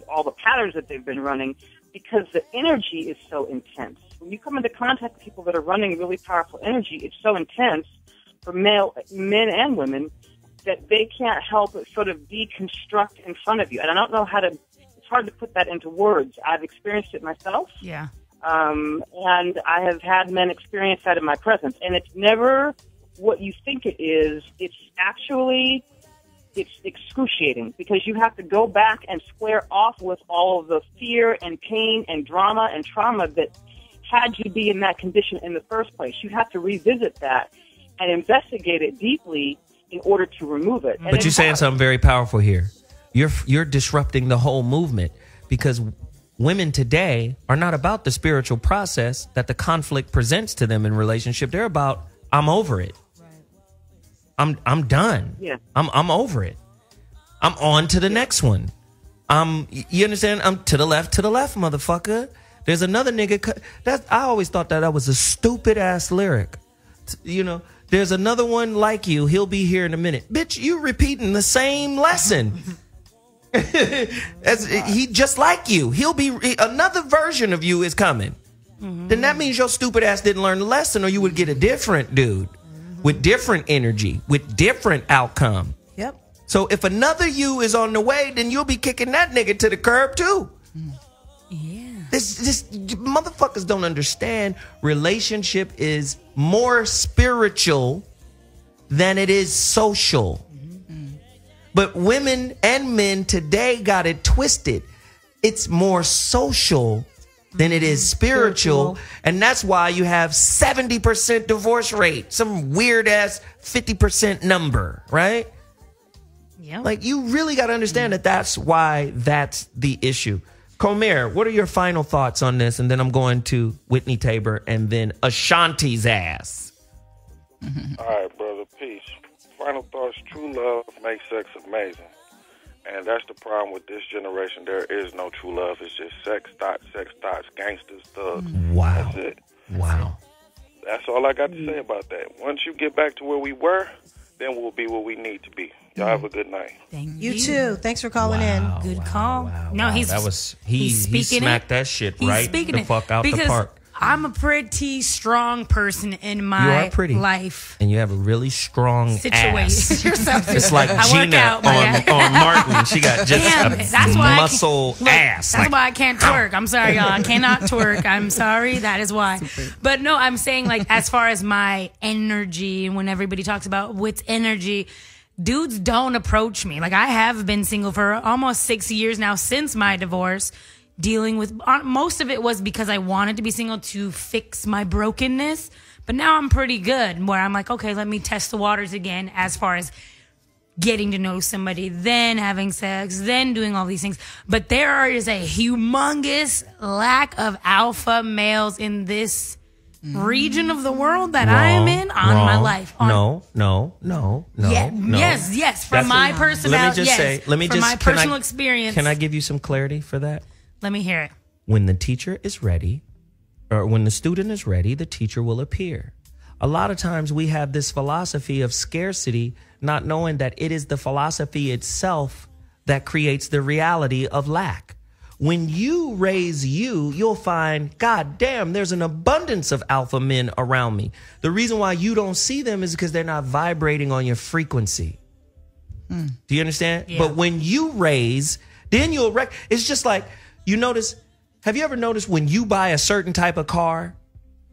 all the patterns that they've been running, because the energy is so intense. When you come into contact with people that are running really powerful energy, it's so intense for men and women that they can't help but sort of deconstruct in front of you. And I don't know it's hard to put that into words. I've experienced it myself. Yeah. And I have had men experience that in my presence. And it's never what you think it is. It's excruciating, because you have to go back and square off with all of the fear and pain and drama and trauma that had you be in that condition in the first place. You have to revisit that and investigate it deeply in order to remove it. But you're saying something very powerful here. You're disrupting the whole movement, because women today are not about the spiritual process that the conflict presents to them in relationship. They're about, I'm over it. I'm done. Yeah. I'm over it. I'm on to the next one. You understand? I'm to the left, motherfucker. There's another nigga. I always thought that was a stupid ass lyric. There's another one like you. He'll be here in a minute. Bitch, you repeating the same lesson. He just like you. Another version of you is coming. Then that means your stupid ass didn't learn the lesson, or you would get a different dude. With different energy, with different outcome. Yep. So if another you is on the way, then you'll be kicking that nigga to the curb too. Yeah. This motherfuckers don't understand. Relationship is more spiritual than it is social. But women and men today got it twisted. It's more social than it is spiritual. And that's why you have 70% divorce rate, some weird ass 50% number, right? Yeah. Like, you really got to understand that that's why that's the issue. Comer, what are your final thoughts on this? And then I'm going to Whitney Tabor and then Ashonti's ass. All right, brother. Peace. Final thoughts. True love makes sex amazing. And that's the problem with this generation. There is no true love. It's just sex thoughts, gangsters, thugs. Wow. That's it. Wow. That's all I got to say about that. Once you get back to where we were, then we'll be where we need to be. Y'all have a good night. Thank You too. Thanks for calling in. Good call. No, He smacked that shit right the fuck out the park. I'm a pretty strong person in You my are pretty. life. And you have a really strong ass. It's like I work Gina out, on Martin. She got just a muscle ass. That's why I can't twerk. I'm sorry, y'all. I cannot twerk. I'm sorry. That is why. But no, I'm saying, like, as far as my energy, when everybody talks about what's energy, dudes don't approach me. Like, I have been single for almost 6 years now since my divorce. Dealing with most of it was because I wanted to be single to fix my brokenness, but now I'm pretty good where I'm like, okay, let me test the waters again as far as getting to know somebody, then having sex, then doing all these things. But there is a humongous lack of alpha males in this region of the world that I am in on my life. No. Yes. From my personal, from my personal experience. Can I give you some clarity for that? Let me hear it. When the teacher is ready, or when the student is ready, the teacher will appear. A lot of times we have this philosophy of scarcity, not knowing that it is the philosophy itself that creates the reality of lack. When you raise you'll find, God damn, there's an abundance of alpha men around me. The reason why you don't see them is because they're not vibrating on your frequency. Do you understand? Yeah. But when you raise, then you'll it's just like, you notice, have you ever noticed when you buy a certain type of car,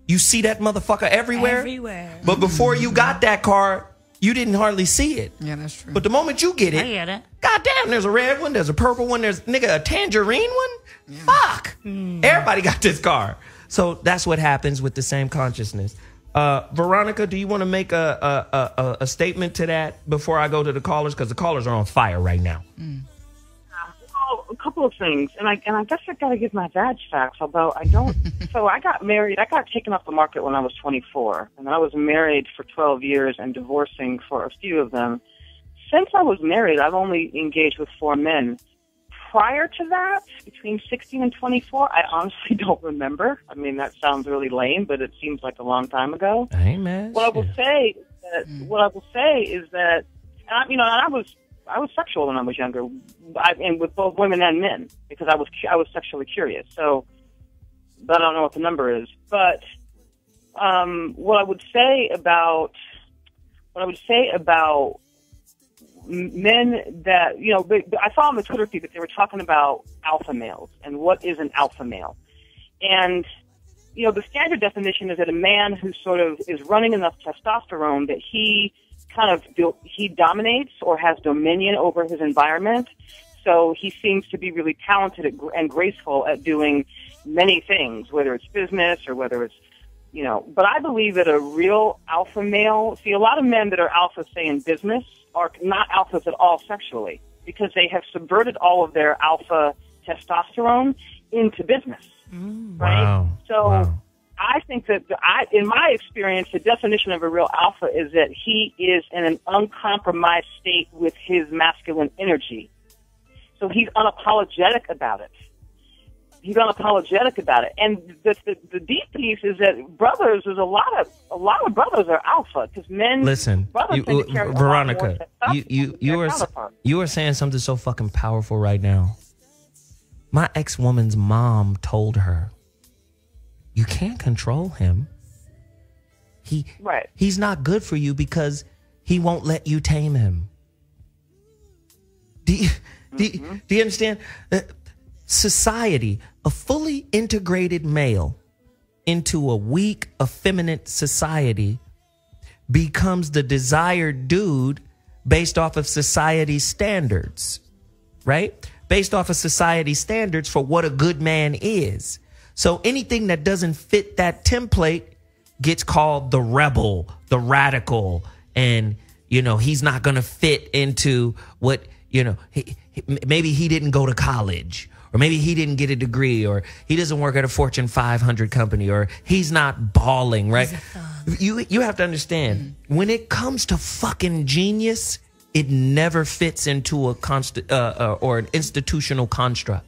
you see that motherfucker everywhere? Everywhere. But before you got that car, you didn't hardly see it. Yeah, that's true. But the moment you get it, I get it. God damn, there's a red one, there's a purple one, there's a tangerine one. Fuck. Everybody got this car. So that's what happens with the same consciousness. Veronica, do you want to make a statement to that before I go to the callers? Because the callers are on fire right now. A couple of things, and I guess I got to give my vag facts, although I don't. So I got married. I got taken off the market when I was 24, and I was married for 12 years and divorcing for a few of them. Since I was married, I've only engaged with 4 men. Prior to that, between 16 and 24, I honestly don't remember. I mean, that sounds really lame, but it seems like a long time ago. Amen. What I will say is that, and I was sexual when I was younger, and with both women and men, because I was sexually curious. So, but I don't know what the number is. But what I would say about men that I saw on the Twitter feed that they were talking about alpha males and what is an alpha male, and the standard definition is that a man who sort of is running enough testosterone that he dominates or has dominion over his environment. So he seems to be really talented and graceful at doing many things, whether it's business or whether it's, but I believe that a real alpha male, a lot of men that are alpha, say, in business are not alphas at all sexually because they have subverted all of their alpha testosterone into business. Right? Wow. So I think that in my experience, the definition of a real alpha is that he is in an uncompromised state with his masculine energy. So he's unapologetic about it. And the deep piece is that brothers, there's a lot of brothers are alpha because men. Listen, Veronica, you are saying something so fucking powerful right now. My ex-woman's mom told her, you can't control him. He's not good for you because he won't let you tame him. Do you understand? Society, a fully integrated male into a weak, effeminate society becomes the desired dude based off of society's standards, right? Based off of society's standards for what a good man is. So anything that doesn't fit that template gets called the rebel, the radical, and, he's not going to fit into what, maybe he didn't go to college, or maybe he didn't get a degree, or he doesn't work at a Fortune 500 company, or he's not balling, right? You have to understand, when it comes to fucking genius, it never fits into or an institutional construct.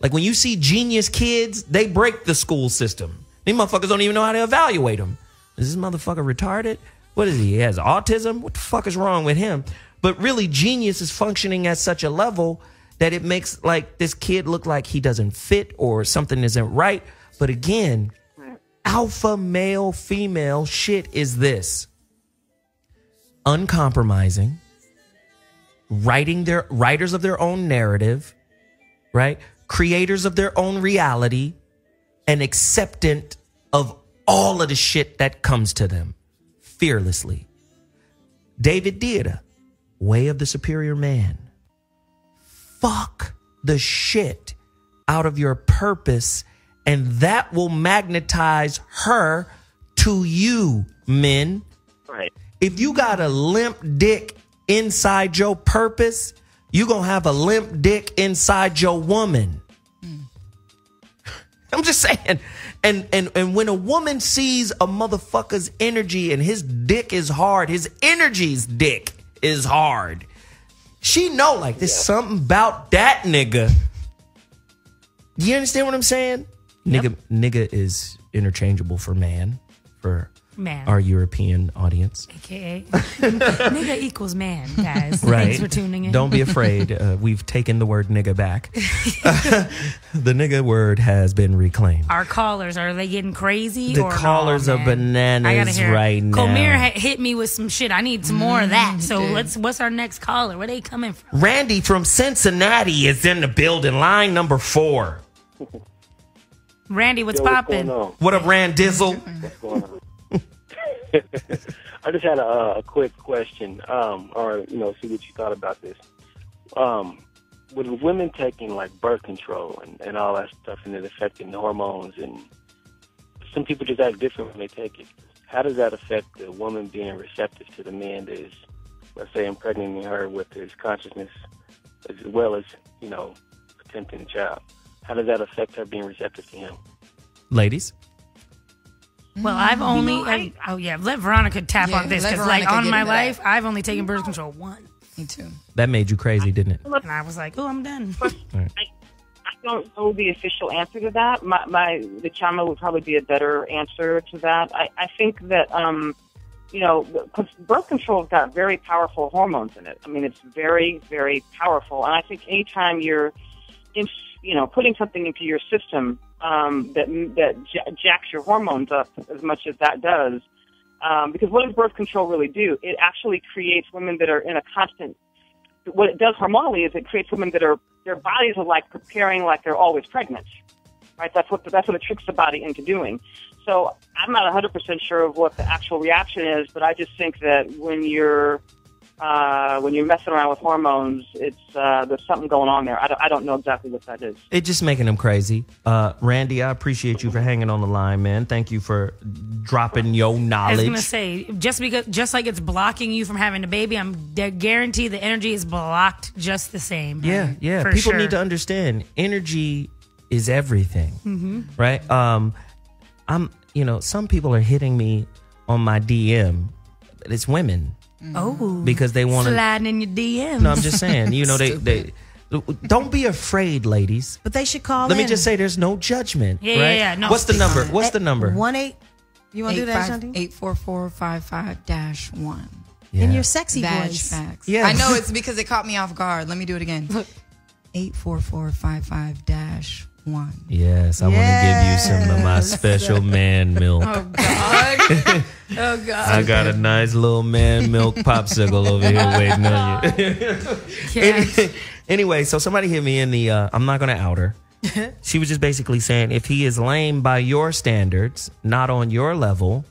Like when you see genius kids, they break the school system. These motherfuckers don't even know how to evaluate them. Is this motherfucker retarded? what is he? He has autism? What the fuck is wrong with him? But really, genius is functioning at such a level that it makes like this kid look like he doesn't fit or something isn't right. But again, alpha male, female shit is this. Uncompromising, writers of their own narrative, right? Creators of their own reality, and acceptant of all of the shit that comes to them fearlessly. David Deida, way of the superior man. Fuck the shit out of your purpose, and that will magnetize her to you, men. Right. If you got a limp dick inside your purpose, you gonna have a limp dick inside your woman. I'm just saying. And when a woman sees a motherfucker's energy and his dick is hard, his energy's dick is hard, she know like there's something about that nigga. You understand what I'm saying? Yep. Nigga is interchangeable for man, for man. Our European audience. AKA nigga equals man, guys. Right. Thanks for tuning in. Don't be afraid. We've taken the word nigga back. The nigga word has been reclaimed. Our callers, are they getting crazy? The or callers no, are bananas right now. Comer hit me with some shit. I need some more of that. So what's our next caller? Where they coming from? Randy from Cincinnati is in the building. Line number 4. Randy, what's popping? What up, Randizzle? What's going on? I just had a quick question, or see what you thought about this. With women taking like birth control and all that stuff, and it affecting the hormones, and some people just act different when they take it. How does that affect the woman being receptive to the man that is, let's say, impregnating her with his consciousness, as well as attempting a child? How does that affect her being receptive to him? Ladies? Well, I've only let Veronica tap on this, because like on my life, I've only taken birth control once. Me too. That made you crazy, didn't it? And I was like, oh, I'm done. I don't know the official answer to that. The Chama would probably be a better answer to that. I think that because birth control's got very powerful hormones in it. I mean, it's very, very powerful, and I think anytime you're putting something into your system that jacks your hormones up as much as that does. Because what does birth control really do? It actually creates women that are in a constant. What it does hormonally is it creates women that their bodies are like preparing like they're always pregnant, right? That's what it tricks the body into doing. So I'm not 100% sure of what the actual reaction is, but I just think that when you're messing around with hormones, it's there's something going on there. I don't know exactly what that is. It's just making them crazy. Randy, I appreciate you for hanging on the line, man. Thank you for dropping your knowledge. I was gonna say, just like it's blocking you from having a baby, I'm guaranteed the energy is blocked just the same. Yeah. People need to understand energy is everything, right? Some people are hitting me on my DM. It's women. Oh, because they want to sliding in your DMs. No, I'm just saying, they don't be afraid, ladies. But they should call. Let me just say, there's no judgment. Yeah, right? yeah. No, what's the number? What's the number? 1-8. You want to do that, Ashonti? 844-55-1. Yeah. In your sexy Vag voice. Facts. Yeah. I know it's because it caught me off guard. Let me do it again. 844-55-1. Yes, I want to give you some of my special man milk. Oh God! Oh God! I got a nice little man milk popsicle over here waiting on you. Anyway, so somebody hit me in the. I'm not going to out her. She was just basically saying, if he is lame by your standards, not on your level,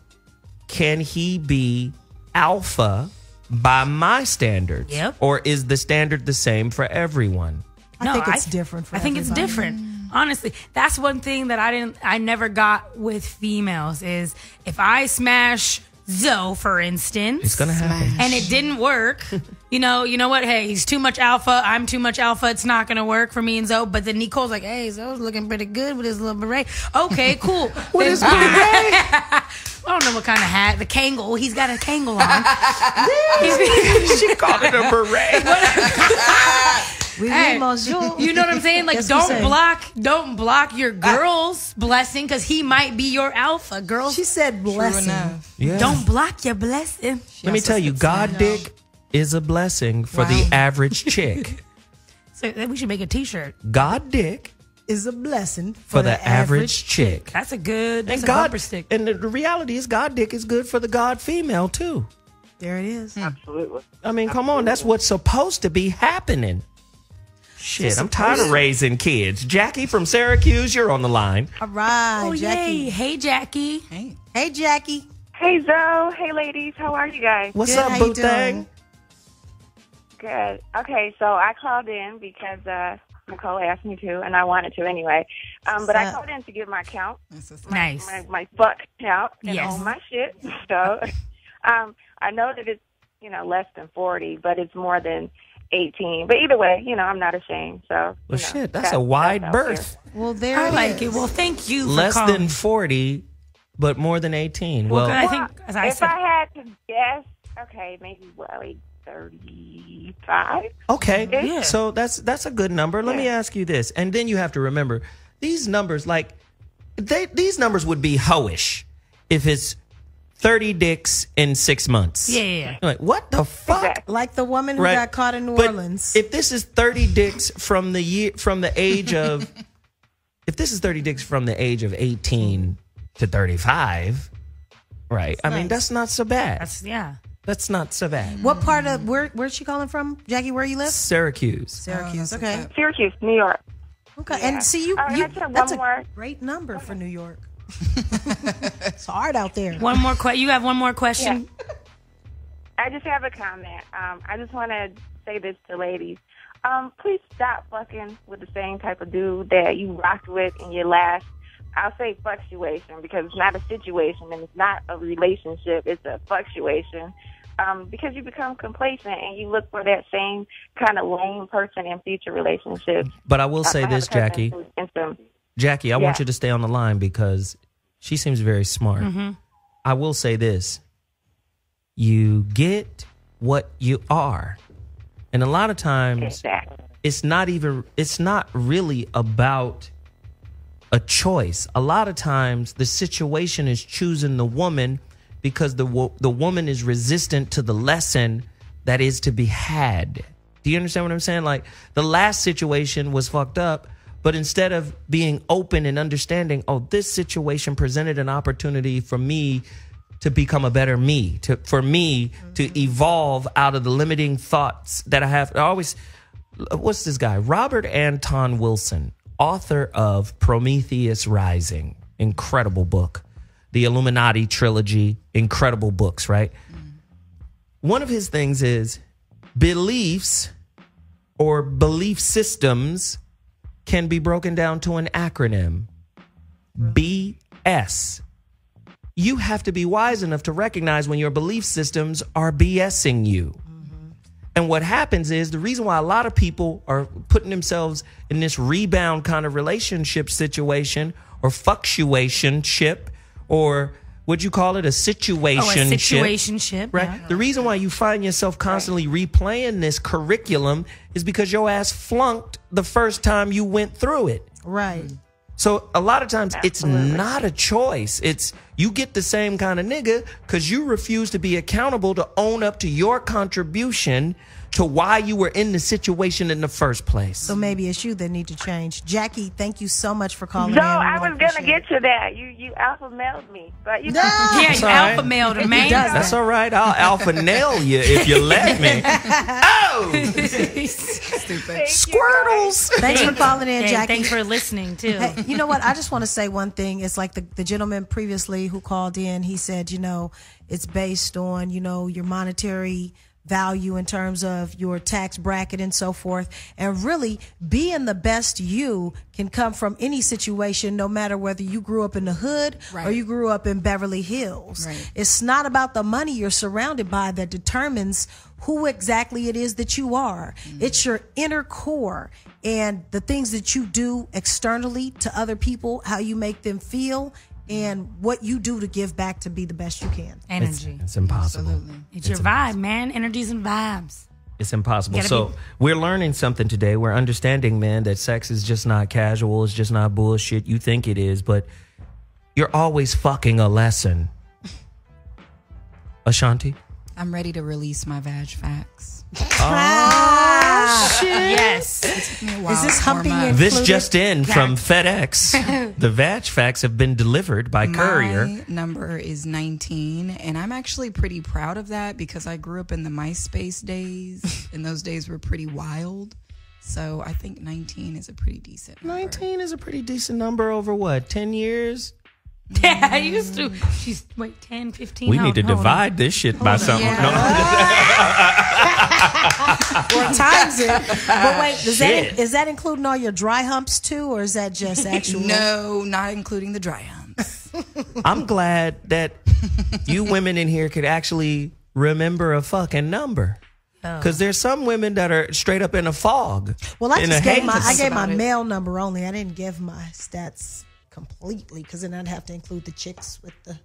can he be alpha by my standards? Yep. Or is the standard the same for everyone? I think it's different for everybody. It's different. Honestly, that's one thing that I never got with females is if I smash Zoe, for instance, it's gonna happen, and it didn't work. You know what? Hey, he's too much alpha. I'm too much alpha. It's not gonna work for me and Zoe. But then Neecole's like, hey, Zoe's looking pretty good with his little beret. Okay, cool. With his beret? I don't know what kind of hat. The Kangol. He's got a Kangol on. She called it a beret. Hey, you know what I'm saying? Like, don't block your girl's blessing because he might be your alpha. Girl, she said blessing. Yeah. Don't block your blessing. Let me tell you, God dick is a blessing for the average chick. So we should make a T-shirt. God dick is a blessing for the average chick. That's a good. That's and a bumper stick. And the reality is, God dick is good for the God female too. There it is. Absolutely. I mean, come on, that's what's supposed to be happening. Shit, I'm tired of raising kids. Jackie from Syracuse, you're on the line. All right, oh, Jackie. Yay. Hey, Jackie. Hey, Jackie. Hey, Zoe. Hey, ladies. How are you guys? What's up, boo thing? Good. Okay, so I called in because Neecole asked me to, and I wanted to anyway. But I called in to give my count. My fuck count and all my shit. So I know that it's, less than 40, but it's more than 18. But either way, I'm not ashamed. So, well, shit, that's a wide berth. Well, there I like it. Well, thank you for less calling. than 40, but more than 18. Well, I think, as I if said, I had to guess, okay, maybe like 35. Okay, yeah. So that's a good number. Let me ask you this, and then you have to remember these numbers. Like these numbers would be hoish if it's 30 dicks in 6 months. Yeah. Like what the fuck? Exactly. Like the woman who got caught in New Orleans. If this is 30 dicks from the age of, if this is 30 dicks from the age of 18 to 35, right? That's nice. That's not so bad. That's not so bad. What part of where's she calling from, Jackie? Where you live? Syracuse. Syracuse. Okay. Syracuse, New York. Okay. Yeah. And see that's a great number for New York. It's hard out there. One more question. You have one more question? Yeah. I just have a comment. I just want to say this to ladies. Please stop fucking with the same type of dude that you rocked with in your last, I'll say fluctuation, because it's not a situation and it's not a relationship. It's a fluctuation. Because you become complacent and you look for that same kind of lame person in future relationships. But I will say this, Jackie. Jackie, I want you to stay on the line because she seems very smart. Mm-hmm. I will say this. You get what you are. And a lot of times it's not really about a choice. A lot of times the situation is choosing the woman because the woman is resistant to the lesson that is to be had. Do you understand what I'm saying? Like the last situation was fucked up, but instead of being open and understanding, this situation presented an opportunity for me to become a better me, to evolve out of the limiting thoughts that I have. What's this guy? Robert Anton Wilson, author of Prometheus Rising. Incredible book. The Illuminati trilogy. Incredible books, right? One of his things is beliefs or belief systems can be broken down to an acronym. BS. You have to be wise enough to recognize when your belief systems are BSing you. And what happens is the reason why a lot of people are putting themselves in this rebound kind of relationship situation or fluctuationship, or what'd you call it? A situationship. A situationship. Right. Yeah. The reason why you find yourself constantly replaying this curriculum is because your ass flunked the first time you went through it. Right. So a lot of times it's not a choice. It's you get the same kind of nigga because you refuse to be accountable to own up to your contribution to why you were in the situation in the first place. So maybe it's you that need to change. Jackie, thank you so much for calling No, in. I was going to get to that. You alpha mailed me. But you Yeah, you alpha mailed her, man. That's all right. I'll alpha nail you if you let me. Oh! Stupid. Squirtles! Thanks for calling in, Hey, Jackie. thanks for listening, too. Hey, you know what? I just want to say one thing. It's like the gentleman previously who called in, he said, it's based on, your monetary value in terms of your tax bracket and so forth. And really being the best you can come from any situation, no matter whether you grew up in the hood or you grew up in Beverly Hills. Right. It's not about the money you're surrounded by that determines who exactly it is that you are. It's your inner core and the things that you do externally to other people, how you make them feel, and what you do to give back to be the best you can. Energy. It's impossible. Absolutely. It's your vibe, man. Energies and vibes. It's impossible. So we're learning something today. We're understanding, man, that sex is just not casual. It's just not bullshit. You think it is, but you're always fucking a lesson. Ashonti? I'm ready to release my vag facts. Oh, shit. Yes. Is this humping included? This just in from FedEx. The vag facts have been delivered by courier. My number is 19, and I'm actually pretty proud of that because I grew up in the MySpace days, and those days were pretty wild. So I think 19 is a pretty decent number. 19 is a pretty decent number over what, 10 years? Yeah, I used to. She's, 10, 15. We need to divide this shit by something. Yeah. No. Or times it. But wait, is that including all your dry humps too, or is that just actual? No, not including the dry humps. I'm glad that you women in here could actually remember a fucking number. Because there's some women that are straight up in a fog. Well, I gave my male number only. I didn't give my stats completely because then I'd have to include the chicks with the,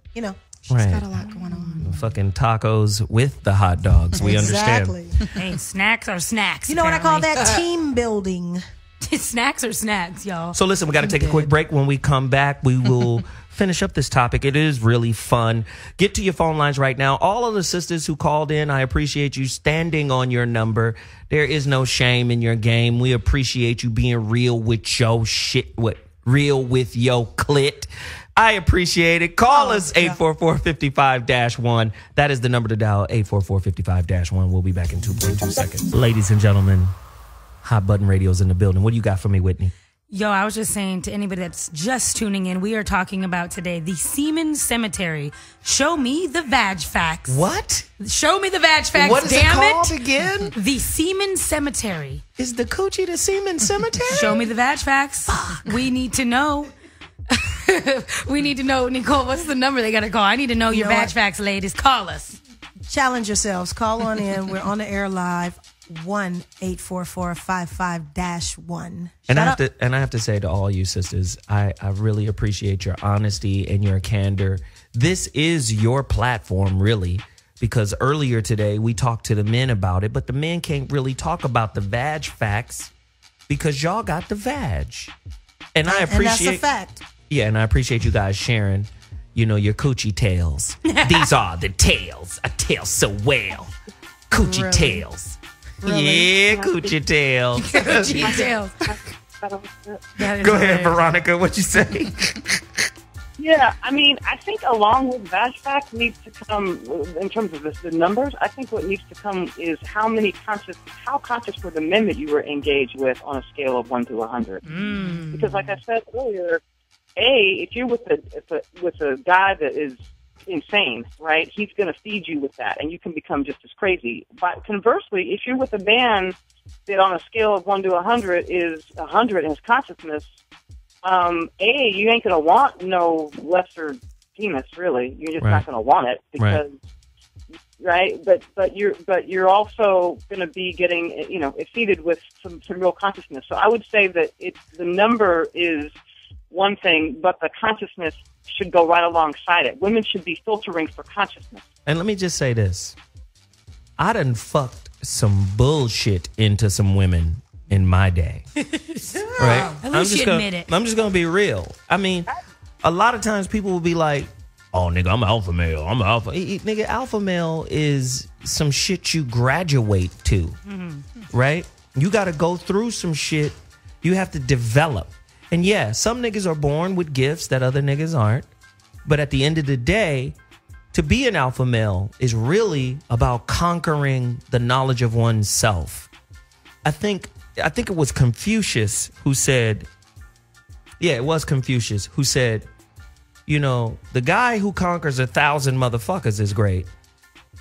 She's got a lot going on. Fucking tacos with the hot dogs. We understand. Hey, snacks are snacks. You know what I call that? Team building. Snacks are snacks, y'all. So listen, we got to take a quick break. When we come back, we will finish up this topic. It is really fun. Get to your phone lines right now. All of the sisters who called in, I appreciate you standing on your number. There is no shame in your game. We appreciate you being real with your shit. Real with yo clit. I appreciate it. Call us 844-55-1. That is the number to dial, 844-55-1. We'll be back in 2.2 seconds. Ladies and gentlemen, Hot Button Radio's in the building. What do you got for me, Whitney? Yo, I was just saying to anybody that's just tuning in, we are talking about today the Semen Cemetery. Show me the vag facts. What? Show me the vag facts. What is it called it again? The Semen Cemetery. Is the coochie the Semen Cemetery? Show me the vag facts. We need to know. We need to know, Neecole, what's the number they got to call? I need to know your vag facts, ladies. Call us. Challenge yourselves. Call on in. We're on the air live. 1-844-55-1. And I have to say to all you sisters, I really appreciate your honesty and your candor. This is your platform, really, because earlier today we talked to the men about it, but the men can't really talk about the vag facts because y'all got the vag. And I appreciate, and that's a fact. Yeah, and I appreciate you guys sharing, your coochie tales. These are the tales I tell so well. Coochie Really? Tales. Really? Yeah, coochie tales. Coochie tales. Go ahead, Veronica. What you say? Yeah, I mean, I think along with vag facts needs to come, in terms of the numbers, I think what needs to come is how conscious were the men that you were engaged with on a scale of 1 to 100. Because like I said earlier, if you're with a guy that is insane, right, he's going to feed you with that, and you can become just as crazy. But conversely, if you're with a man that on a scale of 1 to 100 is 100 in his consciousness, you ain't gonna want no lesser penis, really. You're just not gonna want it because, right? But you're also gonna be getting, exceeded with some real consciousness. So I would say that the number is one thing, but the consciousness should go right alongside it. Women should be filtering for consciousness. And let me just say this: I done fucked some bullshit into some women in my day. Right? At least you admit it. I'm just gonna be real. I mean, a lot of times people will be like, "Oh, nigga, I'm an alpha male. I'm an alpha." Nigga, alpha male is some shit you graduate to, right? You got to go through some shit. You have to develop. And yeah, some niggas are born with gifts that other niggas aren't. But at the end of the day, to be an alpha male is really about conquering the knowledge of oneself. I think it was Confucius who said, the guy who conquers 1,000 motherfuckers is great.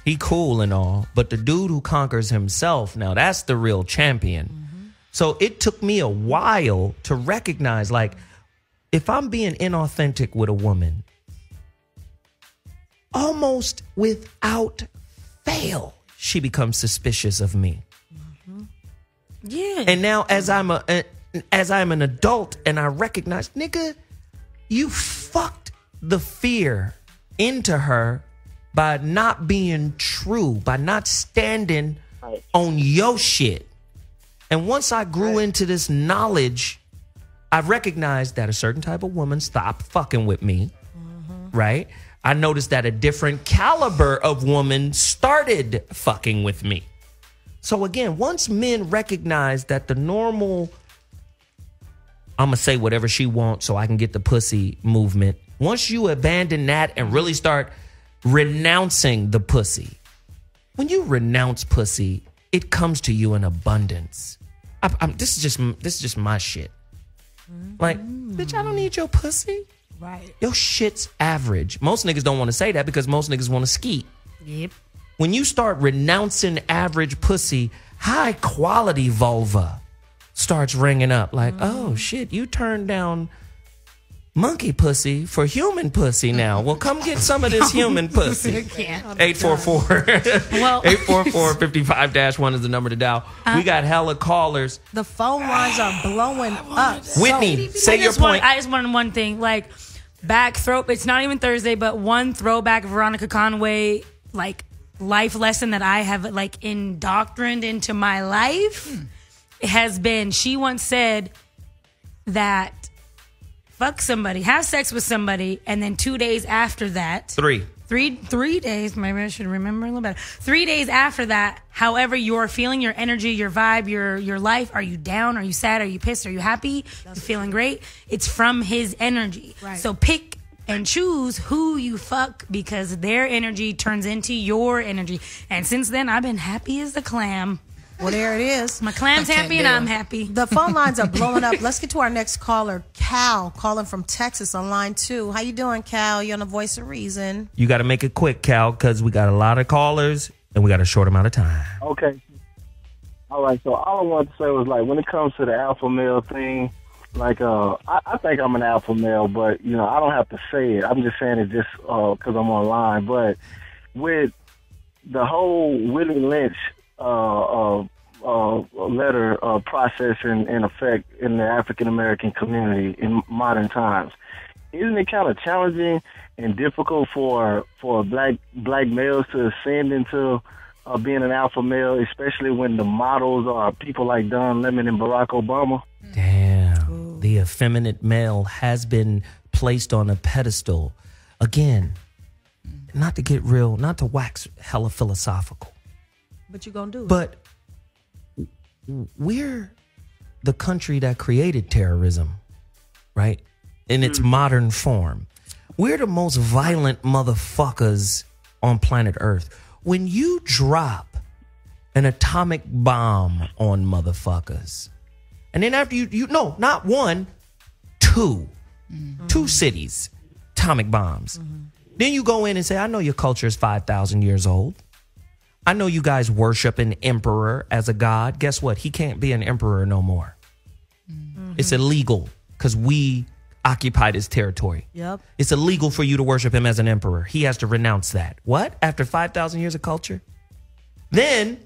He cool and all, but the dude who conquers himself, now that's the real champion. So it took me a while to recognize, like, if I'm being inauthentic with a woman, almost without fail, she becomes suspicious of me. Yeah. And now as I'm an adult and I recognize, nigga, you fucked the fear into her by not being true, by not standing on your shit. And once I grew into this knowledge, I recognized that a certain type of woman stopped fucking with me, right? I noticed that a different caliber of woman started fucking with me. So again, once men recognize that the normal, I'm going to say whatever she wants so I can get the pussy movement, once you abandon that and really start renouncing the pussy, when you renounce pussy, it comes to you in abundance. This is just my shit. Like, bitch, I don't need your pussy. Right. Your shit's average. Most niggas don't want to say that because most niggas want to skeet. Yep. When you start renouncing average pussy, high quality vulva starts ringing up. Like, oh shit, you turned down monkey pussy for human pussy now. Well, come get some of this human pussy. 844-55-1 is the number to dial. We got hella callers. The phone lines are blowing up. Whitney, say your point. I just wanted one thing. Like, back throw. It's not even Thursday, but one throwback Veronica Conway, like, life lesson that I have, like, indoctrined into my life has been, she once said that fuck somebody, have sex with somebody, and then 2 days after that, three days, maybe I should remember a little better. 3 days after that, however you're feeling, your energy, your vibe, your life, are you down, are you sad, are you pissed, are you happy, you're feeling great, it's from his energy. Right. So pick and choose who you fuck, because their energy turns into your energy. And since then, I've been happy as a clam. Well, there it is. My clam's happy and I'm happy. The phone lines are blowing up. Let's get to our next caller, Cal, calling from Texas on line 2. How you doing, Cal? You're on the Voice of Reason. You got to make it quick, Cal, because we got a lot of callers and we got a short amount of time. Okay. All right. So all I wanted to say was, like, when it comes to the alpha male thing, like, I think I'm an alpha male, but, you know, I don't have to say it. I'm just saying it just because I'm online. But with the whole Willie Lynch letter process in effect in the African American community in modern times, isn't it kind of challenging and difficult for black males to ascend into being an alpha male, especially when the models are people like Don Lemon and Barack Obama? Damn. Ooh. The effeminate male has been placed on a pedestal. Again, not to get real, not to wax hella philosophical. But you're going to do it. But we're the country that created terrorism, right? In its modern form. We're the most violent motherfuckers on planet Earth. When you drop an atomic bomb on motherfuckers, and then after you no, not one, two cities, atomic bombs. Then you go in and say, I know your culture is 5,000 years old. I know you guys worship an emperor as a god. Guess what? He can't be an emperor no more. It's illegal because we occupied his territory. Yep. It's illegal for you to worship him as an emperor. He has to renounce that. What? After 5,000 years of culture? Then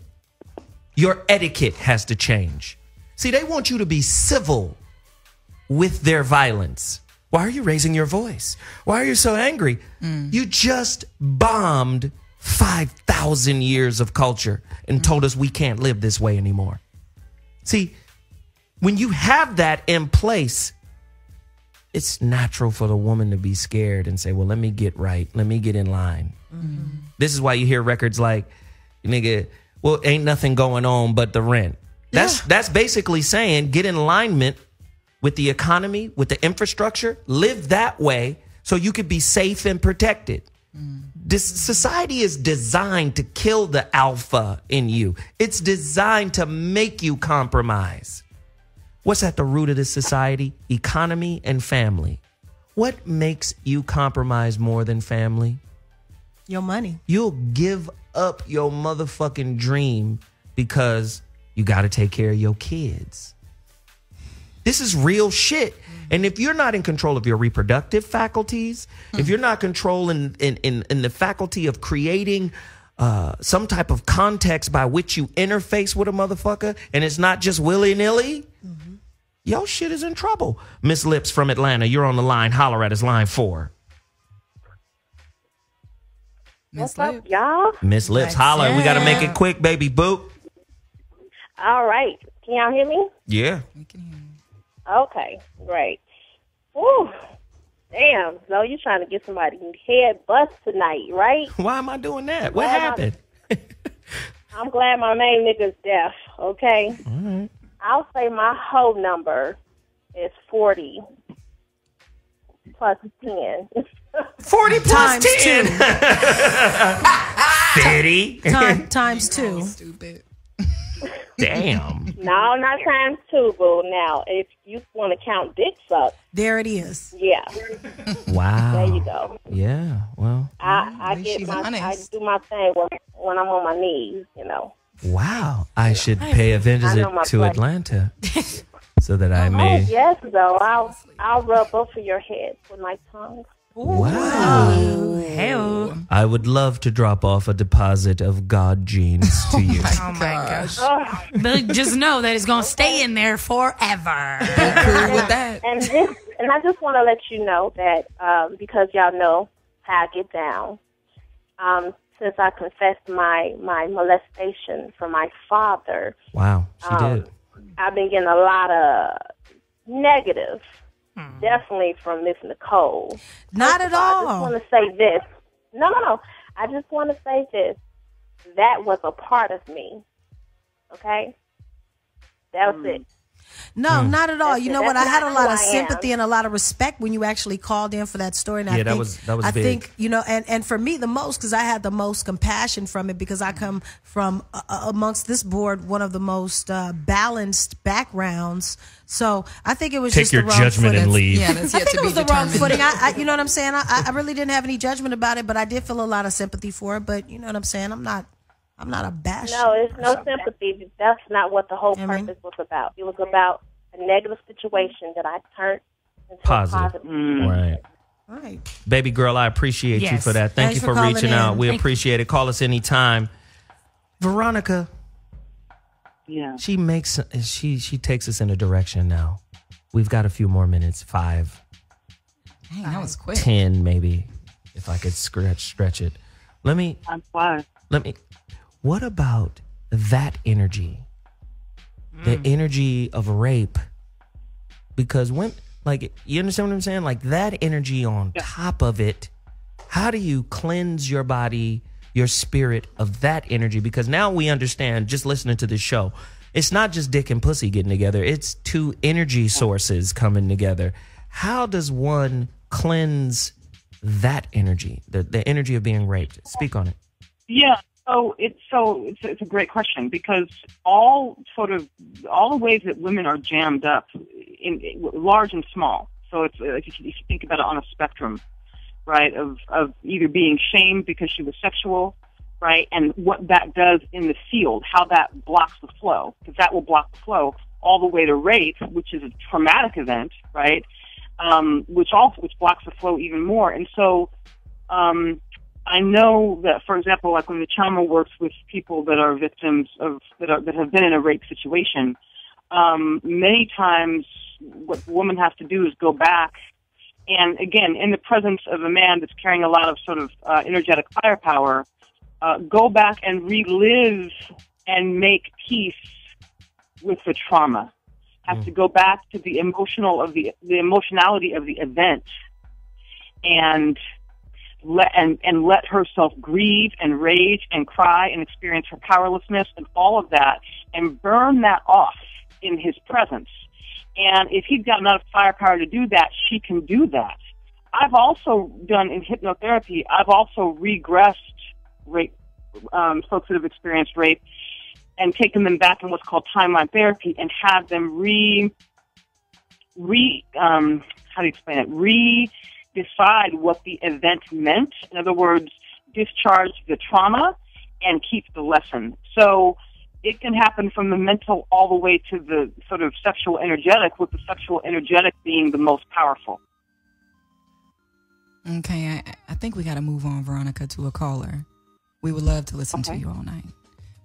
your etiquette has to change. See, they want you to be civil with their violence. Why are you raising your voice? Why are you so angry? You just bombed 5,000 years of culture and told us we can't live this way anymore. See, when you have that in place, it's natural for the woman to be scared and say, well, let me get right. Let me get in line. This is why you hear records like, nigga, well, ain't nothing going on but the rent. That's basically saying get in alignment with the economy, with the infrastructure, live that way so you could be safe and protected. This society is designed to kill the alpha in you. It's designed to make you compromise. What's at the root of this society? Economy and family. What makes you compromise more than family? Your money. You'll give up your motherfucking dream because you got to take care of your kids. This is real shit. And if you're not in control of your reproductive faculties, if you're not controlling in the faculty of creating some type of context by which you interface with a motherfucker, and it's not just willy-nilly, your shit is in trouble. Miss Lips from Atlanta, you're on the line. Holler at us, line 4. What's up, y'all? Miss Lips, holler. We got to make it quick, baby boop. All right. Can y'all hear me? Yeah. Okay, great. Woo. Damn, so you trying to get somebody head bust tonight, right? Why am I doing that? What happened? I'm glad my main nigga's deaf, okay? All right. I'll say my whole number is 40 plus 10. 40 plus 10? 50? Times 2. Stupid. Damn. No, not times 2, boo. Now, if you want to count dicks up. There it is. Yeah. Wow. There you go. Yeah, well. I do my thing when I'm on my knees, you know. Wow. I should pay a visit to Atlanta so that I Oh, may. yes, though. I'll rub both of your heads with my tongue. Wow. Hell. I would love to drop off a deposit of God genes to you. Oh my gosh. But just know that it's going to stay in there forever. Cool with that. And I just want to let you know that because y'all know how I get down, since I confessed my molestation from my father. Wow, she did. I've been getting a lot of negative, definitely from Miss Neecole. Not at all. I just want to say this. No. I just want to say this. That was a part of me. Okay? That was it. No, not at all. That's you it. know what? That's I had a not lot who of I am. sympathy and a lot of respect when you actually called in for that story. And Yeah, I that think, was I big. think, you know, and for me the most, because I had the most compassion from it, because I come from amongst this board one of the most balanced backgrounds. So I think it was Take just your the wrong judgment footing. and leave. Yeah, that's I yet think to it be was the wrong determined. footing. You know what I'm saying? I really didn't have any judgment about it, but I did feel a lot of sympathy for it. But you know what I'm saying? I'm not a bash. No, it's no sympathy. That's not what the whole purpose was about. It was about a negative situation that I turned into Positive. a positive. Right. Baby girl, I appreciate you Yes. for that. Thank Thanks you for for calling reaching in. out. We Thank- appreciate it. Call us anytime. Veronica, Yeah. she takes us in a direction now. We've got a few more minutes, 5, Dang, that was quick. 10 maybe, if I could stretch it. I'm fine. What about that energy? The energy of rape? Because when, like, you understand what I'm saying? Like that energy on top of it, how do you cleanse your body, your spirit of that energy? Because now we understand, just listening to this show, it's not just dick and pussy getting together. It's two energy sources coming together. How does one cleanse that energy, the energy of being raped? Speak on it. Yeah. So it's a great question, because all the ways that women are jammed up, in large and small. So it's if you think about it on a spectrum, right, of either being shamed because she was sexual, right, and what that does in the field, how that blocks the flow, because that will block the flow, all the way to rape, which is a traumatic event, right, which blocks the flow even more. And so I know that, for example, like when the trauma works with people that are victims of that have been in a rape situation, many times what the woman has to do is go back and, again, in the presence of a man that's carrying a lot of sort of energetic firepower, go back and relive and make peace with the trauma. Have to go back to the emotionality of the event, and let herself grieve and rage and cry and experience her powerlessness and all of that, and burn that off in his presence. And if he's got enough firepower to do that, she can do that. I've also done in hypnotherapy, I've also regressed rape, folks that have experienced rape, and taken them back in what's called timeline therapy, and have them decide what the event meant. In other words, discharge the trauma and keep the lesson. So it can happen from the mental all the way to the sort of sexual energetic, with the sexual energetic being the most powerful. Okay, I think we got to move on, Veronica, to a caller. We would love to listen to you all night.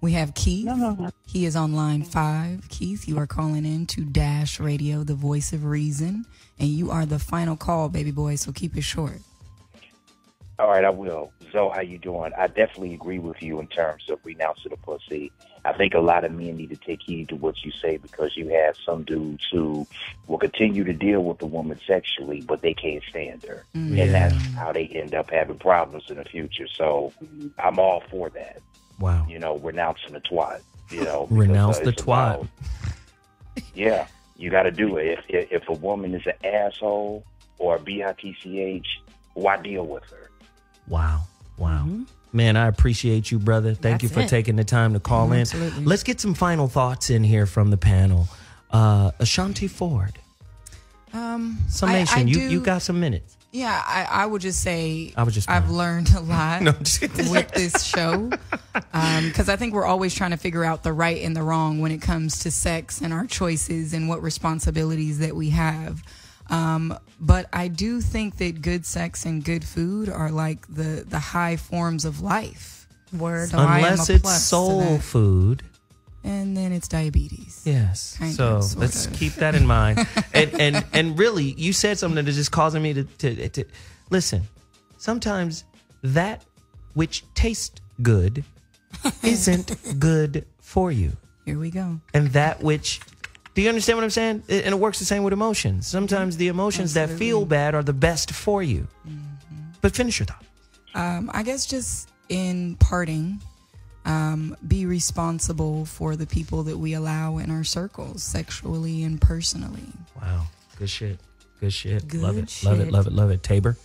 We have Keith. No. He is on line 5. Keith, you are calling in to Dash Radio, the voice of reason. And you are the final call, baby boy, so keep it short. All right, I will. Zoe, how you doing? I definitely agree with you in terms of renouncing the pussy. I think a lot of men need to take heed to what you say, because you have some dudes who will continue to deal with the woman sexually, but they can't stand her. Yeah. And that's how they end up having problems in the future. So I'm all for that. Wow. You know, renouncing the twat. You know, Renounce the it's twat. Yeah, you got to do it. If a woman is an asshole or a bitch, why deal with her? Wow. Man, I appreciate you, brother. Thank you for taking the time to call in. Absolutely. Let's get some final thoughts in here from the panel. Ashonti Ford. Summation. You got some minutes. Yeah, I would just say I've learned a lot with this show, because I think we're always trying to figure out the right and the wrong when it comes to sex and our choices and what responsibilities that we have. But I do think that good sex and good food are like the high forms of life. Word. So Unless it's soul food. And then it's diabetes. Yes. Kind so of, sort let's of. keep that in mind. and really, you said something that is just causing me to listen. Sometimes that which tastes good isn't good for you. Here we go. And that which, do you understand what I'm saying? And it works the same with emotions. Sometimes the emotions that feel bad are the best for you. But finish your thought. I guess just in parting, be responsible for the people that we allow in our circles, sexually and personally. Wow. Good shit. Good Love it. shit. Love it. Tabor?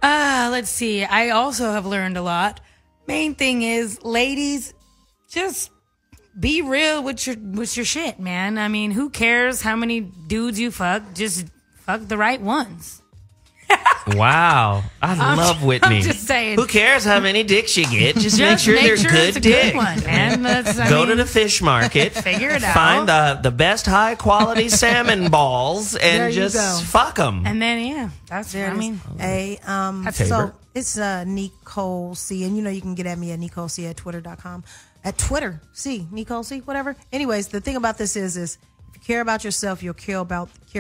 Let's see. I also have learned a lot. Main thing is, ladies, just be real with your shit, man. I mean, who cares how many dudes you fuck? Just fuck the right ones. Wow. I love Whitney. I'm just saying. Who cares how many dicks you get? Just make sure they're it's good a dicks. good one, man. Go to the fish market. Figure it out. Find the best high quality salmon balls and just fuck them. And then, that's there. I mean, so it's Neecole C, and you can get at me at Neecole C at twitter.com. At Twitter, Neecole C, whatever. Anyways, the thing about this is if you care about yourself, you'll care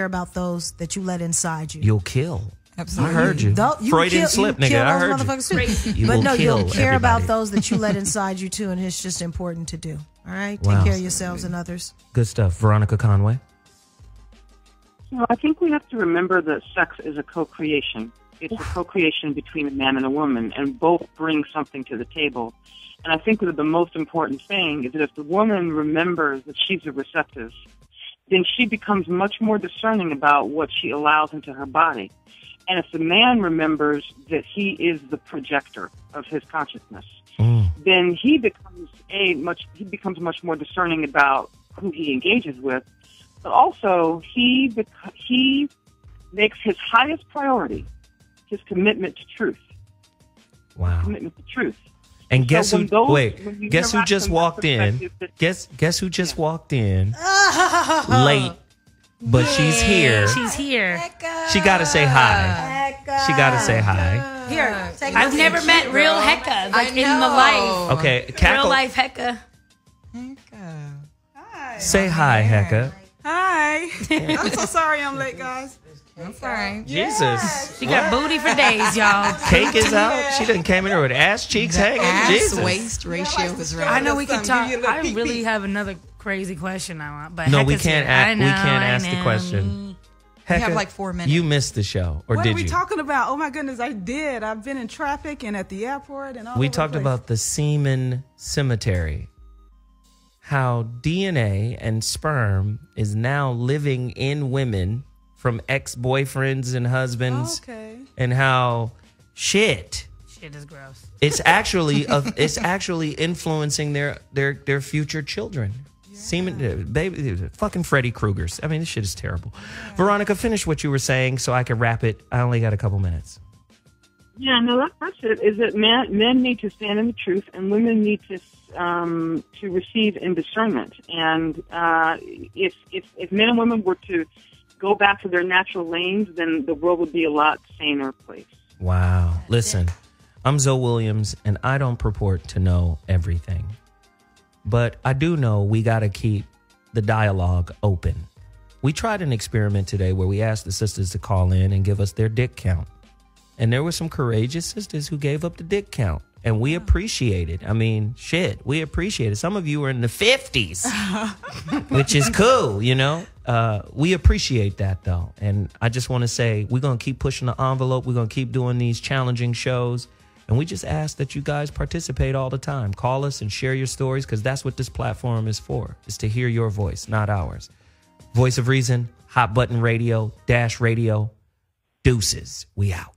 about those that you let inside you. You'll kill. Absolutely. I heard you. Freudian slip, nigga. I heard you. But no, you'll care about everybody. those that you let inside you too, and it's just important to do. All right? Wow. Take care of yourselves and others. Good stuff. Veronica Conway? Well, I think we have to remember that sex is a co-creation. It's a co-creation between a man and a woman, and both bring something to the table. And I think that the most important thing is that if the woman remembers that she's a receptive, then she becomes much more discerning about what she allows into her body. And if the man remembers that he is the projector of his consciousness, then he becomes much more discerning about who he engages with. But also, he makes his highest priority his commitment to truth. Wow. Commitment to truth. And guess So who? when Guess who just walked in? Guess who just walked in? Late, but she's here. She's here. She got to say hi. She got to say hi. Here, I've never met real Heka in the life. Okay, cackle. Real life Heka. Say hi, Heka. Hi. I'm so sorry I'm late, guys. I'm sorry. Jesus. She got booty for days, y'all. Cake is out. She done came in here with ass cheeks hanging. Ass Jesus. waist ratio is right. I know we could talk. I really have another crazy question I want, but No, we Heka's can't. here. We can't ask the question. We have Heka, like 4 minutes. You missed the show, or What did are we you? talking about? Oh my goodness, I did. I've been in traffic and at the airport and all We over talked the place. about the semen cemetery. How DNA and sperm is now living in women from ex-boyfriends and husbands, and how shit is gross. It's actually influencing their future children. Semen, baby, fucking Freddy Krueger's. I mean, this shit is terrible. Veronica, finish what you were saying so I can wrap it. I only got a couple minutes. Yeah, no, that's it. Is that men need to stand in the truth, and women need to receive in discernment. And if men and women were to go back to their natural lanes, then the world would be a lot saner place. Wow. Listen, I'm Zoe Williams, and I don't purport to know everything. But I do know we got to keep the dialogue open. We tried an experiment today where we asked the sisters to call in and give us their dick count. And there were some courageous sisters who gave up the dick count. And we appreciate it. I mean, shit, we appreciate it. Some of you are in the 50s, which is cool, you know. We appreciate that, though. And I just want to say we're going to keep pushing the envelope. We're going to keep doing these challenging shows. And we just ask that you guys participate all the time. Call us and share your stories, because that's what this platform is for, is to hear your voice, not ours. Voice of Reason, Hot Button Radio, Dash Radio, deuces. We out.